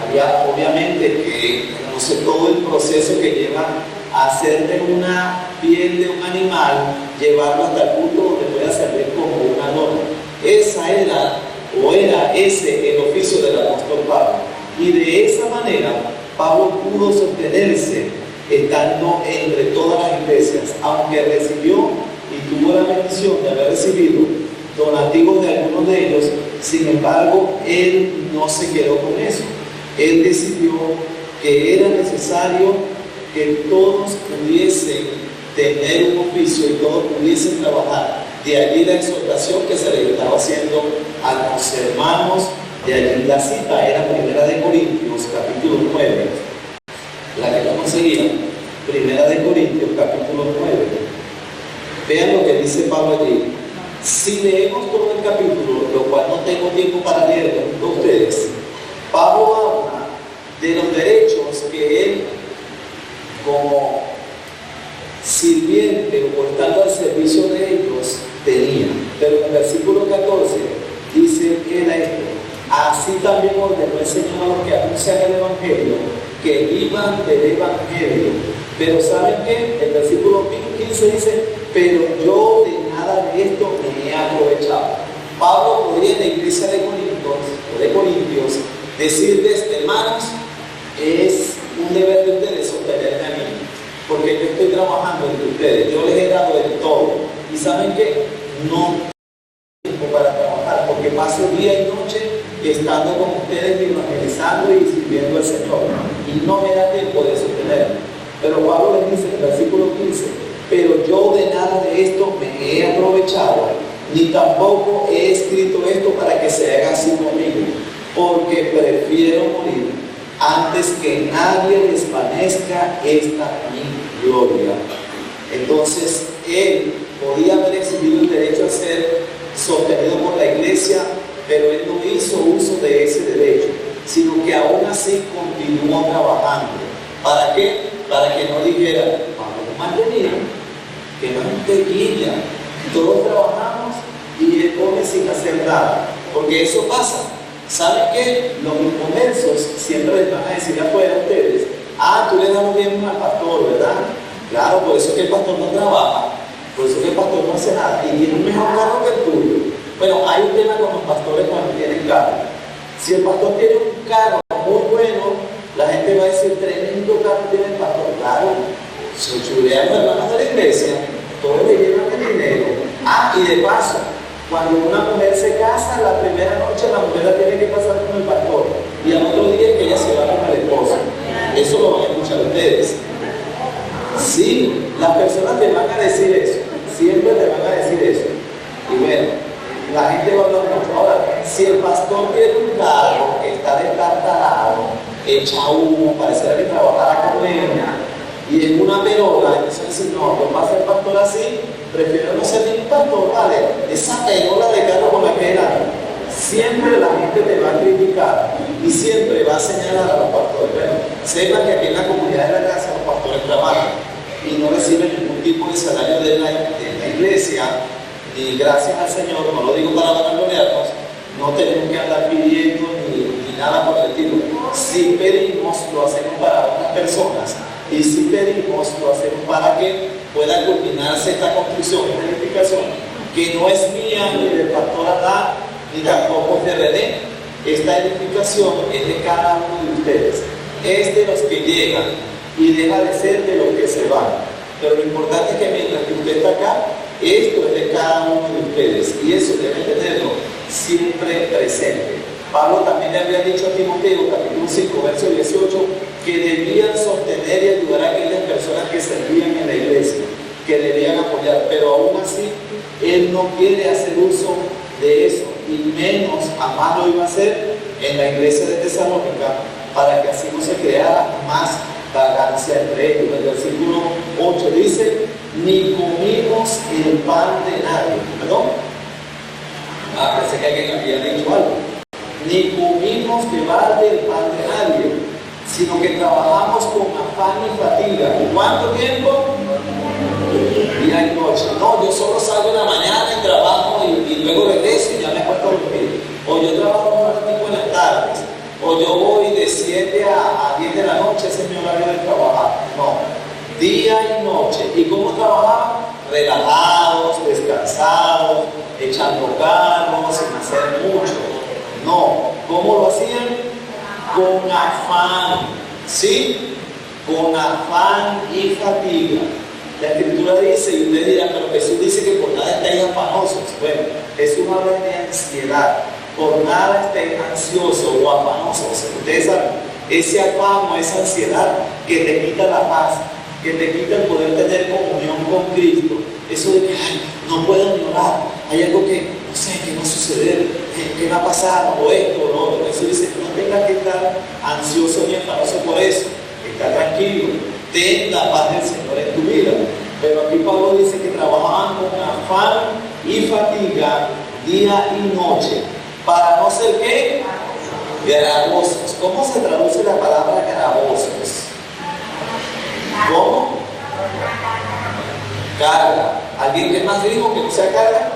Había obviamente que conocer todo el proceso que lleva a hacer de una piel de un animal, llevarlo hasta el punto donde pueda servir como una lona. Esa era, o era ese, el oficio del apóstol Pablo. Y de esa manera Pablo pudo sostenerse estando entre todas las iglesias, aunque recibió y tuvo la bendición de haber recibido donativos de algunos de ellos. Sin embargo, él no se quedó con eso. Él decidió que era necesario que todos pudiesen tener un oficio y todos pudiesen trabajar. De allí la exhortación que se le estaba haciendo a los hermanos. De allí la cita era 1 Corintios capítulo 9, la que no conseguía, 1 Corintios capítulo 9. Vean lo que dice Pablo allí. Si leemos todo el capítulo, lo cual no tengo tiempo para leerlo con ustedes, Pablo habla de los derechos que él, como sirviente o estando al servicio de ellos, tenía. Pero en el versículo 14 dice que era esto: así también ordenó el Señor a los que anuncian el Evangelio, que vivan del Evangelio. Pero ¿saben qué? El versículo 15 dice: pero yo de nada de esto me he aprovechado. Pablo podría en la iglesia de Corintios decirles: hermanos, es un deber de ustedes sostenerme a mí, porque yo estoy trabajando entre ustedes, yo les he dado el todo. Y ¿saben qué? No tengo tiempo para trabajar, porque paso día y noche estando con ustedes evangelizando y sirviendo al Señor, y no me da tiempo de sostenerme. Pero Pablo les dice en el versículo 15: pero yo de nada de esto me he aprovechado, ni tampoco he escrito esto para que se haga así conmigo, porque prefiero morir antes que nadie desvanezca esta mi gloria. Entonces él podía haber exhibido el derecho a ser sostenido por la iglesia, pero él no hizo uso de ese derecho, sino que aún así continuó trabajando. ¿Para qué? Para que no dijeran: Pablo es mantenido, que mantequilla, todos trabajamos y él come sin hacer nada. Porque eso pasa. ¿Saben qué? Los inconversos siempre les van a decir afuera a ustedes: ah, tú le das un bien al pastor, ¿verdad? Claro, por eso es que el pastor no trabaja, por eso es que el pastor no hace nada y tiene un mejor carro que el tuyo. Bueno, hay un tema con los pastores cuando tienen carro. Si el pastor tiene un carro muy bueno, la gente va a decir: tremendo carro tiene el pastor. Claro, se chulean los hermanos de la iglesia, todos le llevan el dinero. Ah, y de paso, cuando una mujer se casa, la primera noche la mujer la tiene que pasar con el pastor y al otro día es que ella se va con el esposo. Eso lo van a escuchar ustedes. Sí, las personas te van a decir eso, siempre te van a decir eso. Y bueno, la gente va a hablar mucho. Ahora, si el pastor tiene un carro que está destartalado, echa humo, pareciera que trabajara con leña, y en una perola, entonces dice: no, pues va a ser pastor así, prefiero no ser ningún pastor, ¿vale? Esa perola de carro con la que era. Siempre la gente te va a criticar y siempre va a señalar a los pastores. Bueno, sepan que aquí en la comunidad de la casa los pastores trabajan y no reciben ningún tipo de salario de la iglesia, ni gracias al Señor, no lo digo para vanagloriarnos, no tenemos que andar pidiendo ni nada por el estilo. Si pedimos, lo hacemos para otras personas, y si pedimos, lo hacemos para que pueda culminarse esta construcción, esta edificación, que no es mía, ni del pastor Adán, ni tampoco de René, esta edificación es de cada uno de ustedes. Es de los que llegan y deja de ser de los que se van. Pero lo importante es que mientras que usted está acá, esto es de cada uno de ustedes y eso deben tenerlo siempre presente. Pablo también le había dicho a Timoteo, capítulo 5, verso 18, que debían sostener y ayudar a aquellas personas que servían en la iglesia, que debían apoyar, pero aún así él no quiere hacer uso de eso, y menos jamás lo iba a hacer en la iglesia de Tesalónica, para que así no se creara más vagancia entre ellos. El versículo 8 dice: ni comimos el pan de nadie. ¿Perdón? Parece que alguien había dicho algo. Ni comimos de balde el pan de nadie, sino que trabajamos con afán y fatiga. ¿Cuánto tiempo? Día y noche. No, yo solo salgo en la mañana y trabajo y luego regreso y ya me acuesto a dormir. O yo trabajo un ratito en las tardes. O yo voy de 7 a 10 de la noche, ese es mi horario de trabajar. No, día y noche. ¿Y cómo trabajaban? Relajados, descansados, echando carros, sin hacer mucho. No, ¿cómo lo hacían? Con afán, ¿sí? Con afán y fatiga. La Escritura dice, y usted dirá, pero Jesús dice que por nada estáis afanosos. Bueno, Jesús habla de ansiedad. Por nada estéis ansioso o afanoso. Ustedes saben, ese afán o esa ansiedad que te quita la paz, que te quita el poder tener comunión con Cristo. Eso de que, ay, no puedo ni orar, hay algo que, no sé, que va a suceder, que va a pasar, o esto o lo otro. Eso dice, no tengas que estar ansioso ni afanoso por eso. Está tranquilo, ten la paz del Señor en tu vida. Pero aquí Pablo dice que trabajaban con afán y fatiga día y noche, para no ser ¿qué? Gravosos. ¿Cómo se traduce la palabra gravosos? ¿Cómo? Carga. ¿Alguien que más dijo que no sea carga?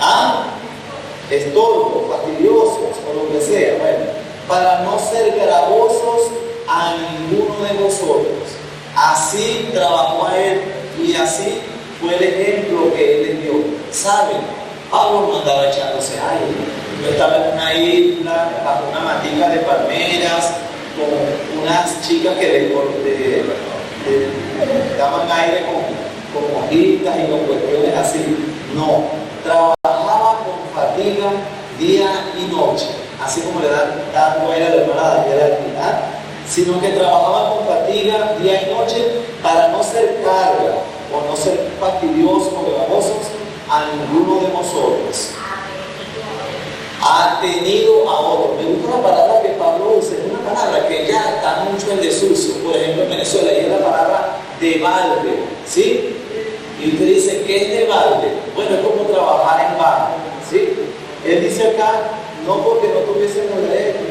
¿Ah? Estorbo, fastidiosos, o lo que sea. Bueno, para no ser gravosos a ninguno de vosotros. Así trabajó a él y así fue el ejemplo que él les dio. ¿Saben? Pablo no andaba echándose aire. Yo estaba en una isla, bajo una matica de palmeras, con unas chicas que daban aire con hojitas y con cuestiones así. No, trabajaba con fatiga día y noche, así como le dan aire a la hermana Daniela aquí, sino que trabajaba con fatiga día y noche para no ser carga o no ser fastidiosos o gravosos a ninguno de nosotros. Ha tenido a otro. Me gusta la palabra que Pablo usa, es una palabra que ya está mucho en desuso. Por ejemplo, en Venezuela, y es la palabra de balde, ¿sí? Y usted dice, ¿qué es de balde? Bueno, es como trabajar en balde, ¿sí? Él dice acá, no porque no tuviésemos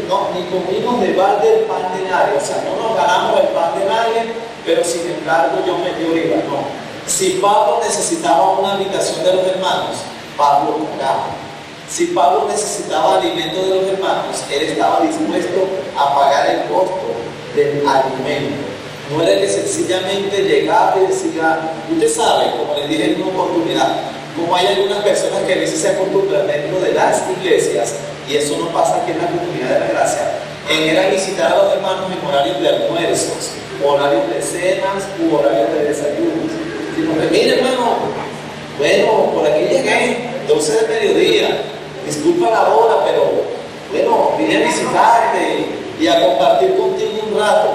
no, ni comimos de balde el pan de nadie, o sea, no nos ganamos el pan de nadie, pero sin embargo yo me dio igual, no. Si Pablo necesitaba una habitación de los hermanos, Pablo pagaba. Si Pablo necesitaba alimento de los hermanos, él estaba dispuesto a pagar el costo del alimento. No era que sencillamente llegaba y decía, usted sabe, como les dije en una oportunidad, como hay algunas personas que a veces se acostumbran dentro de las iglesias, y eso no pasa aquí en la comunidad de la gracia, en ir a visitar a los hermanos en horarios de almuerzos, horarios de cenas u horarios de desayunos. Sino que, mire hermano, bueno, por aquí llegué, 12 de mediodía, disculpa la hora, pero bueno, vine a visitarte y a compartir contigo un rato,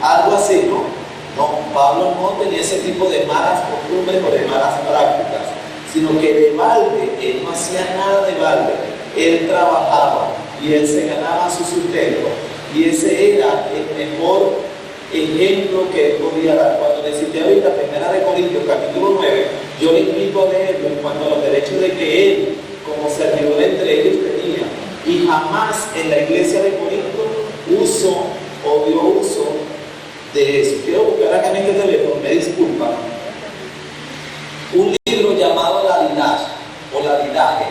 algo así, ¿no? No, Pablo no tenía ese tipo de malas costumbres o de malas prácticas, sino que de balde, él no hacía nada de balde, él trabajaba y él se ganaba su sustento, y ese era el mejor ejemplo que él podía dar. Cuando le cité ahorita, 1 Corintios capítulo 9, yo le invito a leerlo en cuanto a los derechos de que él, como servidor entre ellos, tenía, y jamás en la iglesia de Corinto usó o dio uso de eso. Quiero buscar acá en este teléfono, me disculpan, un libro llamado La Didache o La Didache,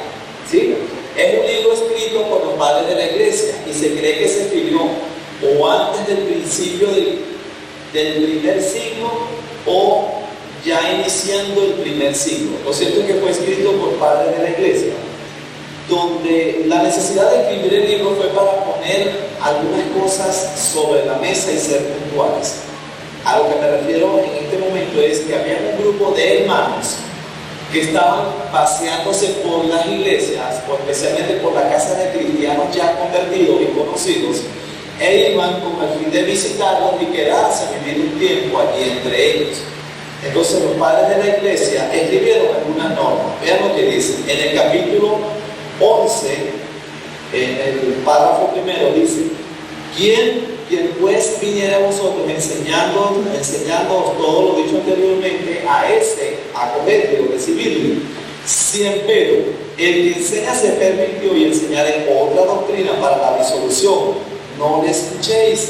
¿sí? Es un libro escrito por los padres de la iglesia y se cree que se escribió o antes del principio del primer siglo o ya iniciando el primer siglo. Lo cierto es que fue escrito por padres de la iglesia. donde la necesidad de escribir el libro fue para poner algunas cosas sobre la mesa y ser puntuales. A lo que me refiero en este momento es que había un grupo de hermanos que estaban paseándose por las iglesias, o especialmente por la casa de cristianos ya convertidos y conocidos, e iban con el fin de visitarlos y quedarse a vivir un tiempo allí entre ellos. Entonces los padres de la iglesia escribieron algunas normas. Vean lo que dice en el capítulo 11, en el párrafo primero dice: quien pues viniera a vosotros enseñándoos todo lo dicho anteriormente, a ese acogedle o recibidle. Si empero el que enseña se permitió y enseñare otra doctrina para la disolución, no le escuchéis.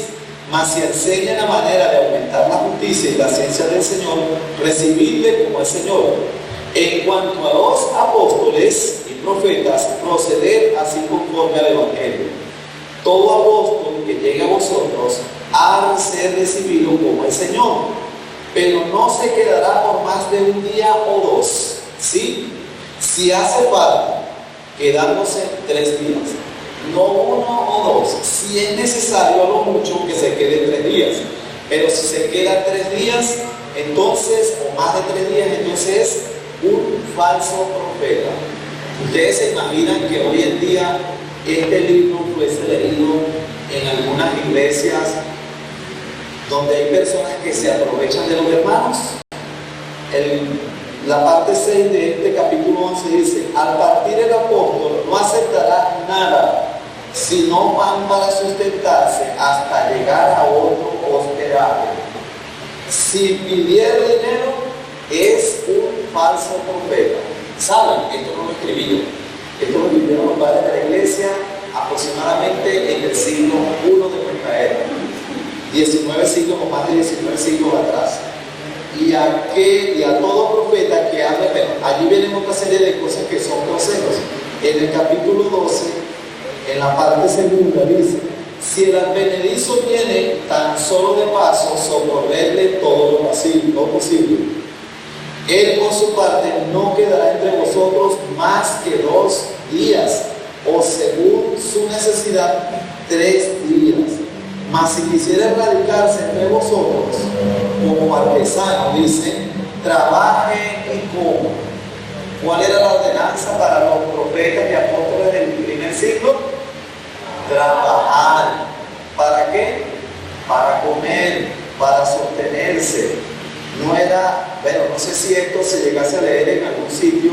Mas si enseña la manera de aumentar la justicia y la ciencia del Señor, recibidle como el Señor. En cuanto a los apóstoles y profetas, proceder así conforme al Evangelio. Todo apóstol que llegue a vosotros ha de ser recibido como el Señor, pero no se quedará por más de un día o dos, ¿sí? Si hace falta, quedándose 3 días, no 1 o 2, si es necesario a lo mucho que se quede 3 días, pero si se queda 3 días, entonces, o más de 3 días, entonces es un falso profeta. Ustedes se imaginan que hoy en día este libro fuese leído en algunas iglesias donde hay personas que se aprovechan de los hermanos. La parte 6 de este capítulo 11 dice: al partir el apóstol no aceptará nada sino pan para sustentarse hasta llegar a otro hospedaje. Si pidiera dinero, es un falso profeta. ¿Saben? Esto no lo escribí yo. Esto lo vivieron los padres de la iglesia aproximadamente en el siglo I de nuestra era, 19 siglos o más de 19 siglos atrás. Y a todo profeta que hable, bueno, allí vienen otra serie de cosas que son consejos. En el capítulo 12, en la parte segunda, dice: si el advenedizo viene tan solo de paso, socorrerle todo lo posible. Él por su parte no quedará entre vosotros más que 2 días, o según su necesidad 3 días. Mas si quisiera radicarse entre vosotros como artesano, dice, trabaje y coma. ¿Cuál era la ordenanza para los profetas y apóstoles del primer siglo? Trabajar. ¿Para qué? Para comer, para sostenerse. No era, bueno, no sé si esto se llegase a leer en algún sitio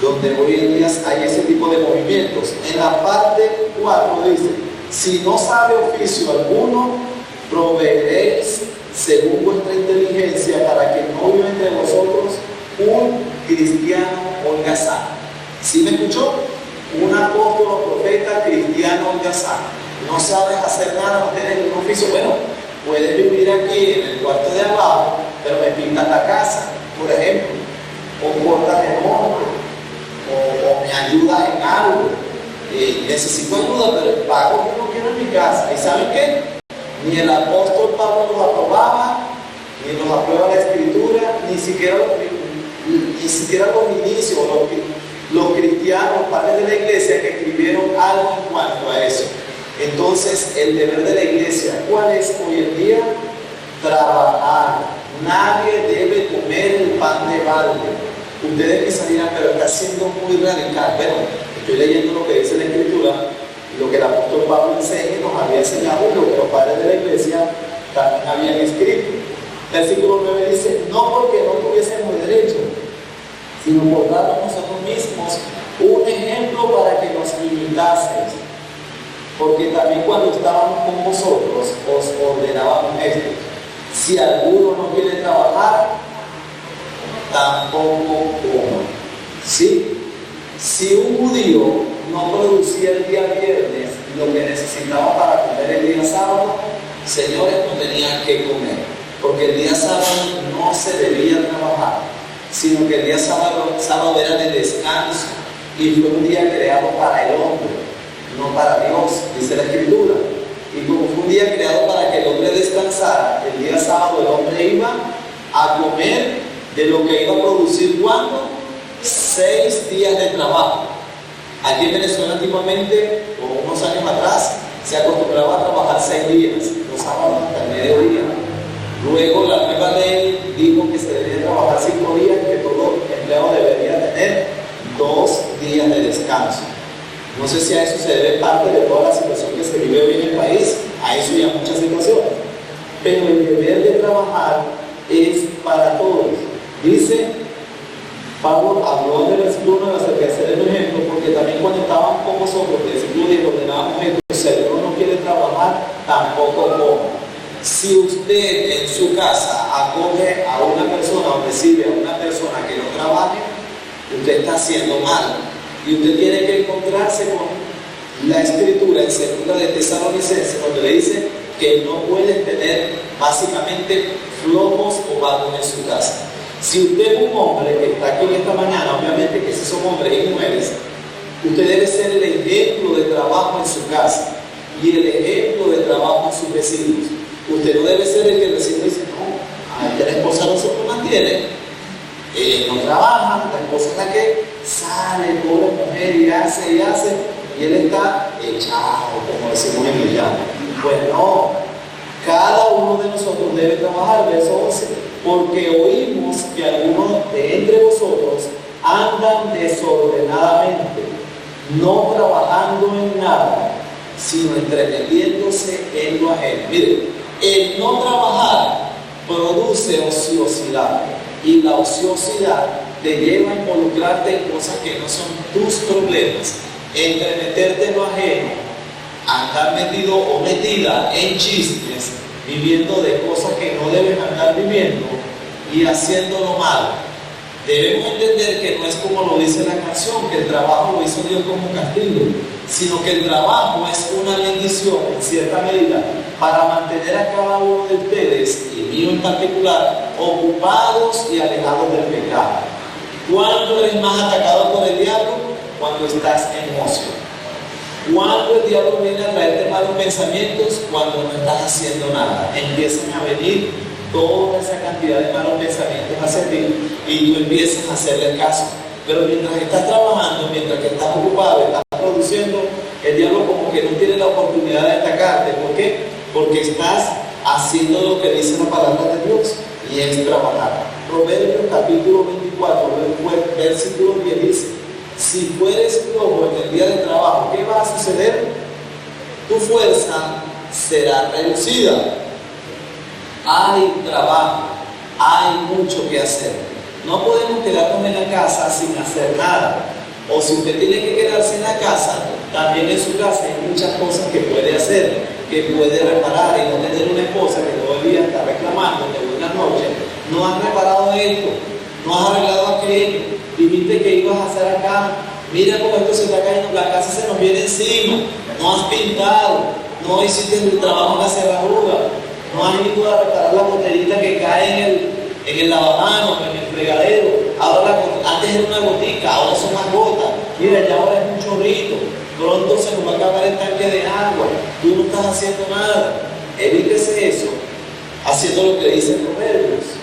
donde hoy en día hay ese tipo de movimientos. En la parte 4 dice: si no sabe oficio alguno, proveeréis según vuestra inteligencia, para que no viva entre vosotros un cristiano holgazán. ¿Sí me escuchó? Un apóstol o profeta cristiano holgazán. No sabes hacer nada, no tienes ningún oficio. Bueno, puedes vivir aquí en el cuarto de abajo, pero me pintas la casa, por ejemplo, o cortas el monte, o me ayudas en algo. Necesito ayuda, pero el pago yo no quiero en mi casa. ¿Y saben qué? Ni el apóstol Pablo los aprobaba, ni los aprueba la Escritura, ni siquiera los inicios, los cristianos, padres de la iglesia, que escribieron algo en cuanto a eso. Entonces, el deber de la iglesia, ¿cuál es hoy en día? Trabajar. Nadie debe comer el pan de balde. Ustedes quizás dirán, pero está siendo muy radical. Bueno, estoy leyendo lo que dice la Escritura, lo que el apóstol Pablo enseña, nos había enseñado, y lo que los padres de la iglesia también habían escrito. Versículo 9 dice: no porque no tuviésemos derecho, sino por darnos nosotros mismos un ejemplo para que nos imitaseis. Porque también cuando estábamos con vosotros os ordenábamos esto: si alguno no quiere trabajar, tampoco coma. ¿Sí? Si un judío no producía el día viernes lo que necesitaba para comer el día sábado, señores, no tenían que comer, porque el día sábado no se debía trabajar, sino que el día sábado era de descanso, y fue un día creado para el hombre, no para Dios, dice la Escritura. Y como fue un día creado para que el hombre descansara, el día sábado el hombre iba a comer de lo que iba a producir. ¿Cuándo? 6 días de trabajo. Aquí en Venezuela antiguamente, o unos años atrás, se acostumbraba a trabajar 6 días, los sábados hasta el mediodía. Luego la nueva ley dijo que se debía trabajar 5 días y que todo empleado debería tener 2 días de descanso. No sé si a eso se debe parte de toda la situación que se vive hoy en el país, a eso y a muchas situaciones. Pero el deber de trabajar es para todos. Dice, Pablo habló en el versículo 9 acerca de hacer el ejemplo, porque también cuando estaban con vosotros, el versículo 10 ordenábamos esto, si alguno no quiere trabajar, tampoco coma. Si usted en su casa acoge a una persona o recibe a una persona que no trabaje, usted está haciendo mal. Y usted tiene que encontrarse con la escritura en 2 de Tesalonicenses, donde le dice que no pueden tener básicamente flojos o vagos en su casa. Si usted es un hombre que está aquí en esta mañana, obviamente que si son hombres y mujeres, usted debe ser el ejemplo de trabajo en su casa y el ejemplo de trabajo en sus vecinos. Usted no debe ser el que el vecino dice, no, la esposa no se mantiene, no trabaja, la esposa es la que sale, pobre mujer, y hace, y él está echado, como decimos en el llano. Pues no, cada uno de nosotros debe trabajar, verso 11, porque oímos que algunos de entre vosotros andan desordenadamente, no trabajando en nada, sino entreteniéndose en lo ajeno. Mire, el no trabajar produce ociosidad, y la ociosidad te lleva a involucrarte en cosas que no son tus problemas, entremeterte en lo ajeno, andar metido o metida en chismes, viviendo de cosas que no deben andar viviendo y haciéndolo mal. Debemos entender que no es como lo dice la canción, que el trabajo lo hizo Dios como castigo, sino que el trabajo es una bendición en cierta medida para mantener a cada uno de ustedes, y mío en particular, ocupados y alejados del pecado. ¿Cuándo eres más atacado por el diablo? Cuando estás en ocio. Cuando el diablo viene a traerte malos pensamientos, cuando no estás haciendo nada, empiezan a venir toda esa cantidad de malos pensamientos hacia ti y tú empiezas a hacerle caso. Pero mientras estás trabajando, mientras que estás ocupado, estás produciendo, el diablo como que no tiene la oportunidad de atacarte. ¿Por qué? Porque estás haciendo lo que dice la palabra de Dios, y es trabajar. Proverbios capítulo 24, versículo 10 dice: si fueres flojo en el día de trabajo, ¿qué va a suceder? Tu fuerza será reducida. Hay trabajo, hay mucho que hacer. No podemos quedarnos en la casa sin hacer nada. O si usted tiene que quedarse en la casa, también en su casa hay muchas cosas que puede hacer, que puede reparar, y no tener una esposa que todo el día está reclamando de buenas noches. No has reparado esto, no has arreglado aquello, dijiste que ibas a hacer acá, mira cómo esto se está cayendo, la casa se nos viene encima, no has pintado, no hiciste el trabajo en la cerradura, no has ido a reparar la botellita que cae en el lavamanos, en el fregadero. Ahora antes era una gotica, ahora son más gotas, mira, ya ahora es un chorrito, pronto se nos va a acabar el tanque de agua, tú no estás haciendo nada. Evítese eso, haciendo lo que dice Proverbios.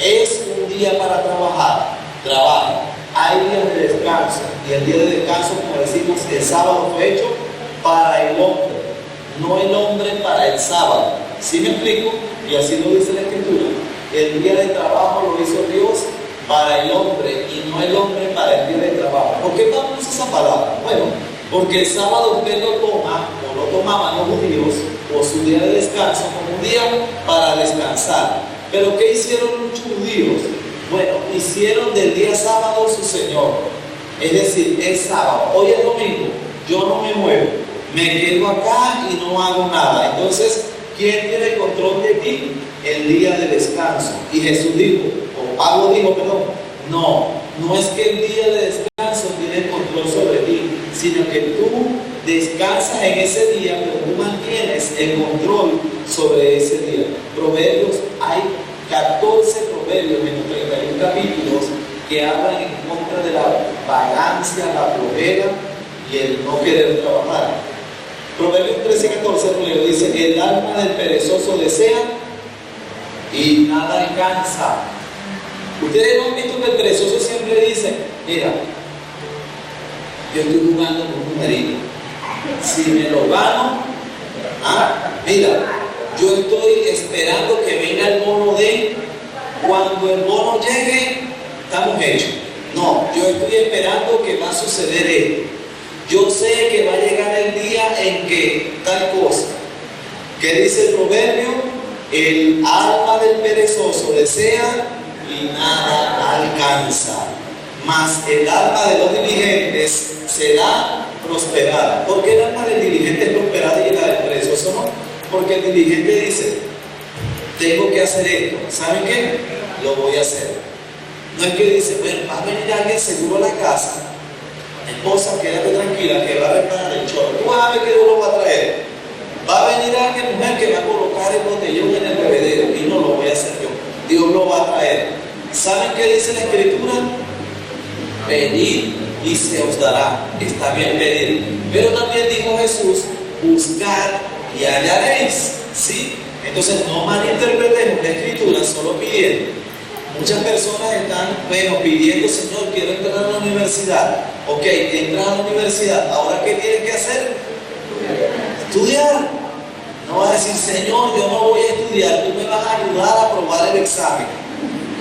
Es un día para trabajar, trabaja. Hay días de descanso, y el día de descanso, como decimos, el sábado fue hecho para el hombre, no el hombre para el sábado. ¿Sí me explico? Y así lo dice la Escritura. El día de trabajo lo hizo Dios para el hombre, y no el hombre para el día de trabajo. ¿Por qué Pablo usa esa palabra? Bueno, porque el sábado usted lo toma, o lo tomaban los judíos, o su día de descanso, como un día para descansar. Pero ¿qué hicieron los judíos? Bueno, hicieron del día sábado su Señor. Es decir, es sábado, hoy es domingo, yo no me muevo, me quedo acá y no hago nada. Entonces, ¿quién tiene el control de ti? El día de descanso. Y Jesús dijo, o Pablo dijo, perdón, no es que el día de descanso tiene control sobre ti, sino que tú descansas en ese día, pero tú mantienes el control sobre ese día. Proverbios, hay 14 proverbios en los 31 capítulos que hablan en contra de la vagancia, la flojera y el no querer trabajar. Proverbios 13:14 dice: el alma del perezoso desea y nada alcanza. Ustedes no han visto que el perezoso siempre dice: mira, yo estoy jugando con un numerito. Si me lo gano, mira, yo estoy esperando que venga el bono de, cuando el bono llegue, estamos hechos. No, yo estoy esperando que va a suceder esto. Yo sé que va a llegar el día en que tal cosa. ¿Qué dice el proverbio? El alma del perezoso desea y nada alcanza, mas el alma de los diligentes será prosperada. ¿Por qué el alma del diligente es prosperada y la del perezoso no? Porque el diligente dice, tengo que hacer esto, ¿saben qué? Lo voy a hacer. No es que dice, bueno, va a venir alguien seguro a la casa, esposa, quédate tranquila, que va a reparar el chorro, tú vas a ver qué duro va a traer. Va a venir alguien, mujer, que va a colocar el botellón en el bebedero, y no lo voy a hacer yo, Dios lo va a traer. ¿Saben qué dice la Escritura? Pedid y se os dará. Está bien pedir, pero también dijo Jesús, buscad y hallaréis, ¿sí? Entonces no malinterpretemos la Escritura solo pidiendo. Muchas personas están, bueno, pidiendo, Señor, quiero entrar a la universidad. Ok, entras a la universidad, ¿ahora qué tienes que hacer? Estudiar. No vas a decir, Señor, yo no voy a estudiar, tú me vas a ayudar a aprobar el examen.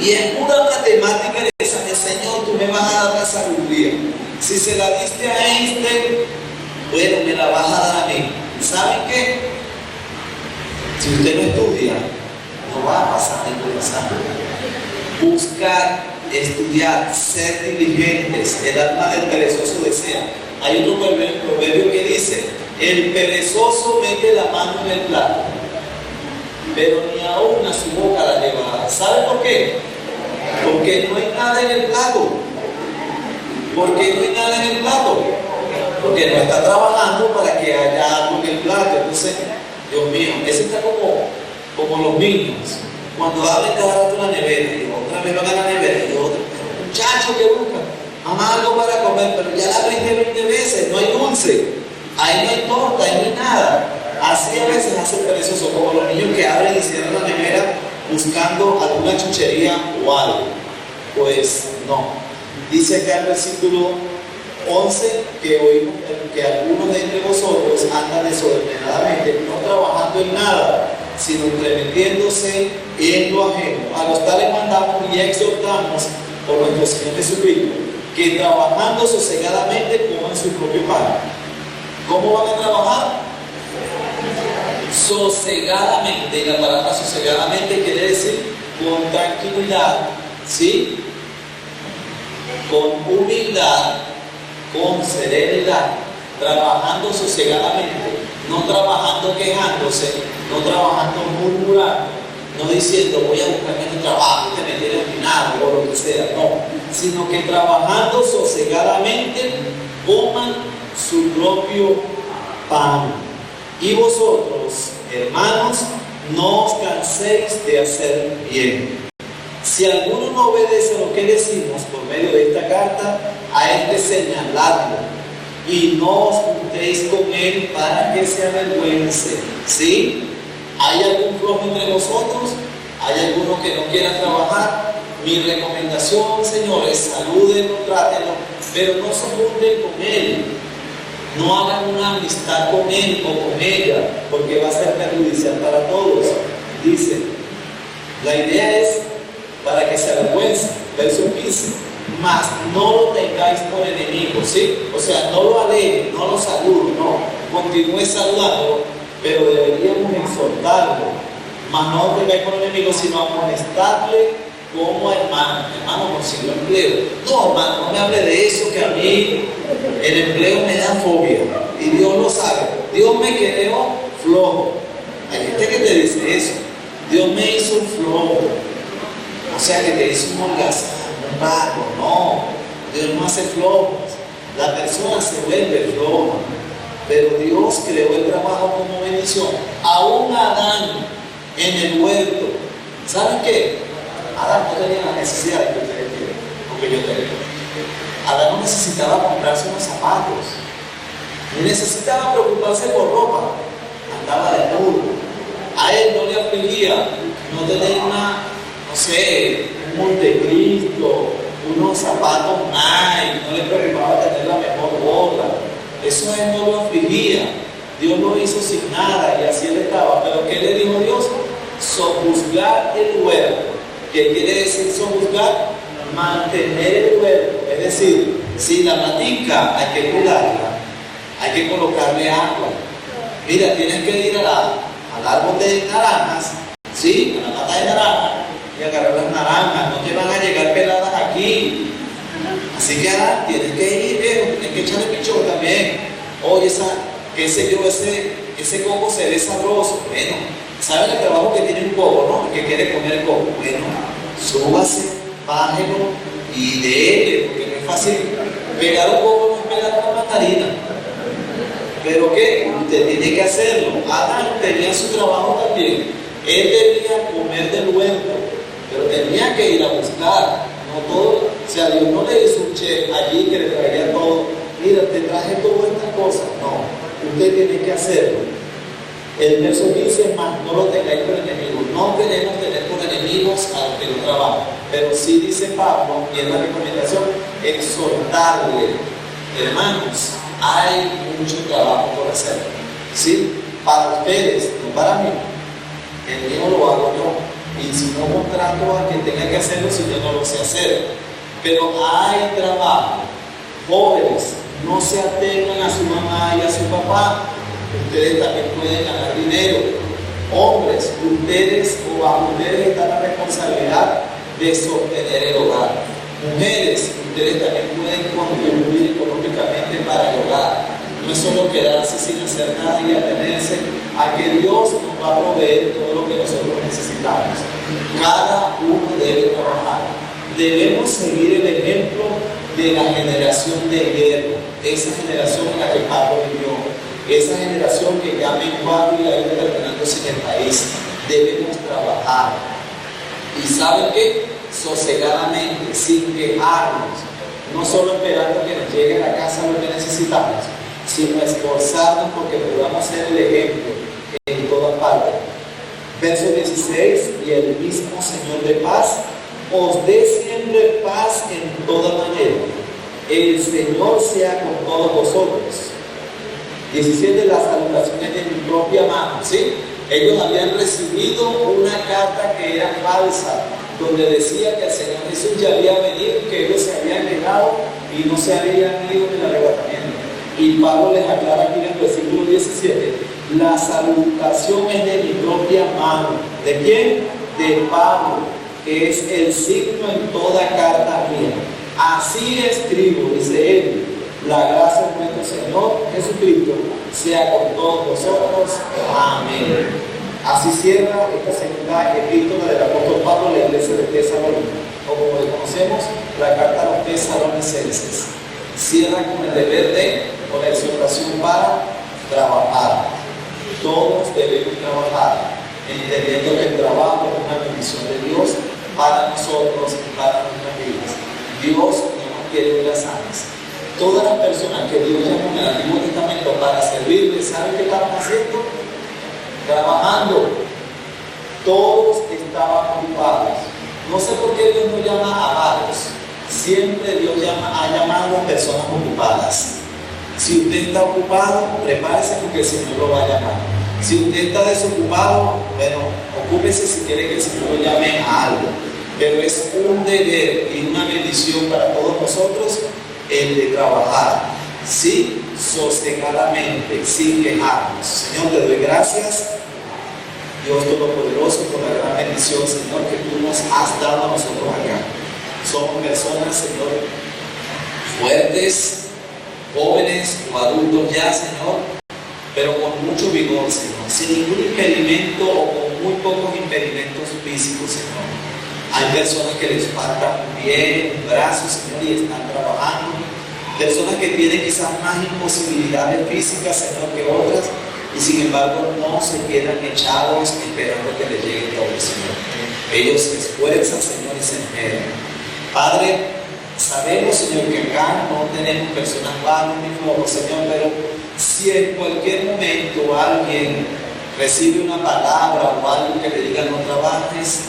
Y es pura matemática el examen, Señor, tú me vas a dar la sabiduría. Si se la diste a Einstein, bueno, me la vas a dar a mí. ¿Saben qué? Si usted no estudia, no va a pasar ningún examen. Buscar, estudiar, ser diligentes. El alma del perezoso desea. Hay otro proverbio que dice, el perezoso mete la mano en el plato, pero ni aún a su boca la lleva. ¿Sabe por qué? Porque no hay nada en el plato. ¿Por qué no hay nada en el plato? Porque no está trabajando para que haya algo en el plato. Entonces, Dios mío, ese está como los niños. Cuando abren cada rato la nevera y otra vez van a la nevera y otra, muchacho que busca, mamá, algo para comer, pero ya la abriste 20 veces, no hay dulce, ahí no hay torta, ahí no hay nada. Así a veces hace el perezoso, como los niños que abren y cierran la nevera buscando alguna chuchería o algo. Pues no. Dice acá el versículo 11 que oímos que algunos de entre vosotros andan desordenadamente, no trabajando en nada, sino entremetiéndose en lo ajeno. A los tales mandamos y exhortamos por nuestro Señor Jesucristo, que trabajando sosegadamente coman su propio pan. ¿Cómo van a trabajar? Sosegadamente. Y la palabra sosegadamente quiere decir con tranquilidad, ¿sí? Con humildad, con serenidad, trabajando sosegadamente, no trabajando quejándose, no trabajando murmurando, no diciendo voy a buscarme un trabajo, que me tiene opinado o lo que sea, no, sino que trabajando sosegadamente coman su propio pan. Y vosotros, hermanos, no os canséis de hacer bien. Si alguno no obedece a lo que decimos por medio de esta carta, a este señaladlo y no os juntéis con él para que se avergüence. ¿Sí? ¿Hay algún flojo entre vosotros? ¿Hay alguno que no quiera trabajar? Mi recomendación, señores, salúdenlo, trátenlo, pero no se junten con él. No hagan una amistad con él o con ella, porque va a ser perjudicial para todos. Dice, la idea es para que se avergüence. Verso 15. Mas no lo tengáis por enemigo, ¿sí? O sea, no lo alejen, no lo saluden, no. Continúe saludándolo, pero deberíamos exhortarlo. Mas no lo tengáis por enemigo, sino amonestarle como hermano. Hermano, consiguió empleo. No, hermano, no me hable de eso, que a mí el empleo me da fobia. Y Dios lo sabe. Dios me creó flojo. Hay gente que te dice eso. Dios me hizo un flojo. O sea, que te hizo un holgazán, un vago. No, Dios no hace flojos. La persona se vuelve floja. Pero Dios creó el trabajo como bendición. Aún Adán en el huerto. ¿Saben qué? Adán no tenía la necesidad que ustedes tienen, porque yo tengo. Adán no necesitaba comprarse unos zapatos, ni necesitaba preocuparse por ropa, andaba desnudo. A él no le afligía no tener un Montecristo unos zapatos Nike, no le preocupaba tener la mejor bola. Eso a él no lo afligía. Dios lo hizo sin nada y así él estaba. Pero ¿qué le dijo Dios? Sojuzgar el huerto. ¿Qué quiere decir sojuzgar? Mantener el huerto. Es decir, si la matica hay que cuidarla, hay que colocarle agua. Mira, tienes que ir al árbol de naranjas, ¿sí? A la mata de naranja y agarrar las naranjas. No te van a llegar peladas aquí. Así que ahora tienes que ir, pero tienes que echarle pichón también. Oye, qué sé yo, ese coco se ve sabroso. Bueno, ¿saben el trabajo que tiene un coco, no? El que quiere comer coco. Bueno, súbase, bájelo y déle, porque no es fácil. Pegar un coco no es pegar una mandarina. Pero ¿qué? Usted tiene que hacerlo. Adán tenía su trabajo también. Él debía comer del huerto, pero tenía que ir a buscar. No todo, o sea, Dios no le hizo un chef allí que le traería todo. Mira, te traje todas estas cosas. No, usted tiene que hacerlo. El verso dice, más no lo tengáis por enemigos. No queremos tener por enemigos a los que no trabajan. Pero sí dice Pablo, y es la recomendación, exhortarle, hermanos, hay mucho trabajo por hacer. ¿Sí? Para ustedes, no para mí. El mío lo hago yo. Y si no contrato a quien tenga que hacerlo, si yo no lo sé hacer. Pero hay trabajo. Jóvenes, no se atengan a su mamá y a su papá. Ustedes también pueden ganar dinero. Hombres, ustedes o bajo ustedes está la responsabilidad de sostener el hogar. Mujeres, ustedes también pueden contribuir económicamente para el hogar. No es solo quedarse sin hacer nada y atenerse a que Dios nos va a proveer todo lo que nosotros necesitamos. Cada uno debe trabajar. Debemos seguir el ejemplo de la generación de hierro, esa generación en la que Pablo vivió, esa generación que ya menguado y ha ido terminándose en el país. Debemos trabajar. ¿Y saben qué? Sosegadamente, sin quejarnos, no solo esperando que nos llegue a la casa lo que necesitamos, sino esforzarnos porque podamos ser el ejemplo en toda parte. Verso 16, y el mismo Señor de paz os dé siempre paz en toda manera. El Señor sea con todos vosotros. 17, las salutaciones de mi propia mano, ¿sí? Ellos habían recibido una carta que era falsa, donde decía que el Señor Jesús ya había venido, que ellos se habían negado y no se habían ido en el arrebatamiento. Y Pablo les aclara aquí en el versículo 17, la salutación es de mi propia mano. ¿De quién? De Pablo, que es el signo en toda carta mía. Así escribo, dice él, la gracia de nuestro Señor Jesucristo sea con todos vosotros. Amén. Así cierra esta segunda epístola del apóstol Pablo a la iglesia de Tesalónica, o como le conocemos, la carta a los tesalonicenses. Cierra con el deber con la exhortación para trabajar. Todos debemos trabajar, entendiendo que el trabajo es una bendición de Dios para nosotros y para nuestras vidas. Dios no nos quiere vidas sanas. Todas las personas que Dios llamó en el Antiguo Testamento para servirle, ¿saben qué estaban haciendo? Trabajando. Todos estaban ocupados. No sé por qué Dios no llama a vagos. Siempre Dios ha llamado a personas ocupadas. Si usted está ocupado, prepárese porque el Señor lo va a llamar. Si usted está desocupado, bueno, ocúpese si quiere que el Señor lo llame a algo. Pero es un deber y una bendición para todos nosotros el de trabajar, sí, sosegadamente, sin quejarnos. Señor, te doy gracias, Dios Todopoderoso, por la gran bendición, Señor, que tú nos has dado a nosotros acá. Somos personas, Señor, fuertes, jóvenes o adultos ya, Señor, pero con mucho vigor, Señor, sin ningún impedimento o con muy pocos impedimentos físicos, Señor. Hay personas que les falta un pie, un brazo, Señor, y están trabajando. Personas que tienen quizás más imposibilidades físicas, Señor, que otras, y sin embargo no se quedan echados esperando que les llegue todo, Señor. Ellos se esfuerzan, Señor, y se esmeran. Padre, sabemos, Señor, que acá no tenemos personas vagas ni flojos, Señor, pero si en cualquier momento alguien recibe una palabra o algo que le diga no trabajes,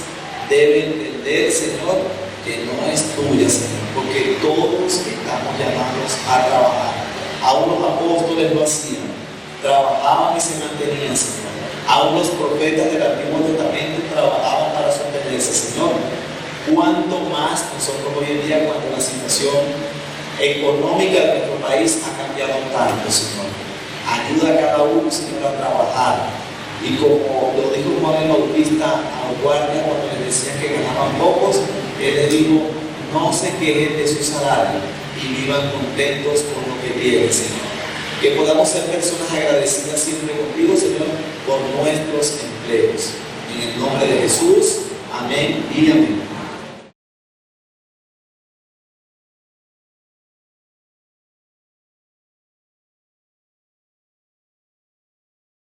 debe entender, Señor, que no es tuya, Señor, porque todos estamos llamados a trabajar. Aún los apóstoles lo hacían, trabajaban y se mantenían, Señor. Aún los profetas del Antiguo Testamento trabajaban para sostenerse, Señor. ¿Cuánto más nosotros hoy en día, cuando la situación económica de nuestro país ha cambiado tanto, Señor? Ayuda a cada uno, Señor, a trabajar. Y como lo dijo Juan el Bautista a los guardias cuando les decían que ganaban pocos, él les dijo: no se quejen de su salario y vivan contentos con lo que tienen, Señor. Que podamos ser personas agradecidas siempre contigo, Señor, por nuestros empleos. En el nombre de Jesús, amén y amén.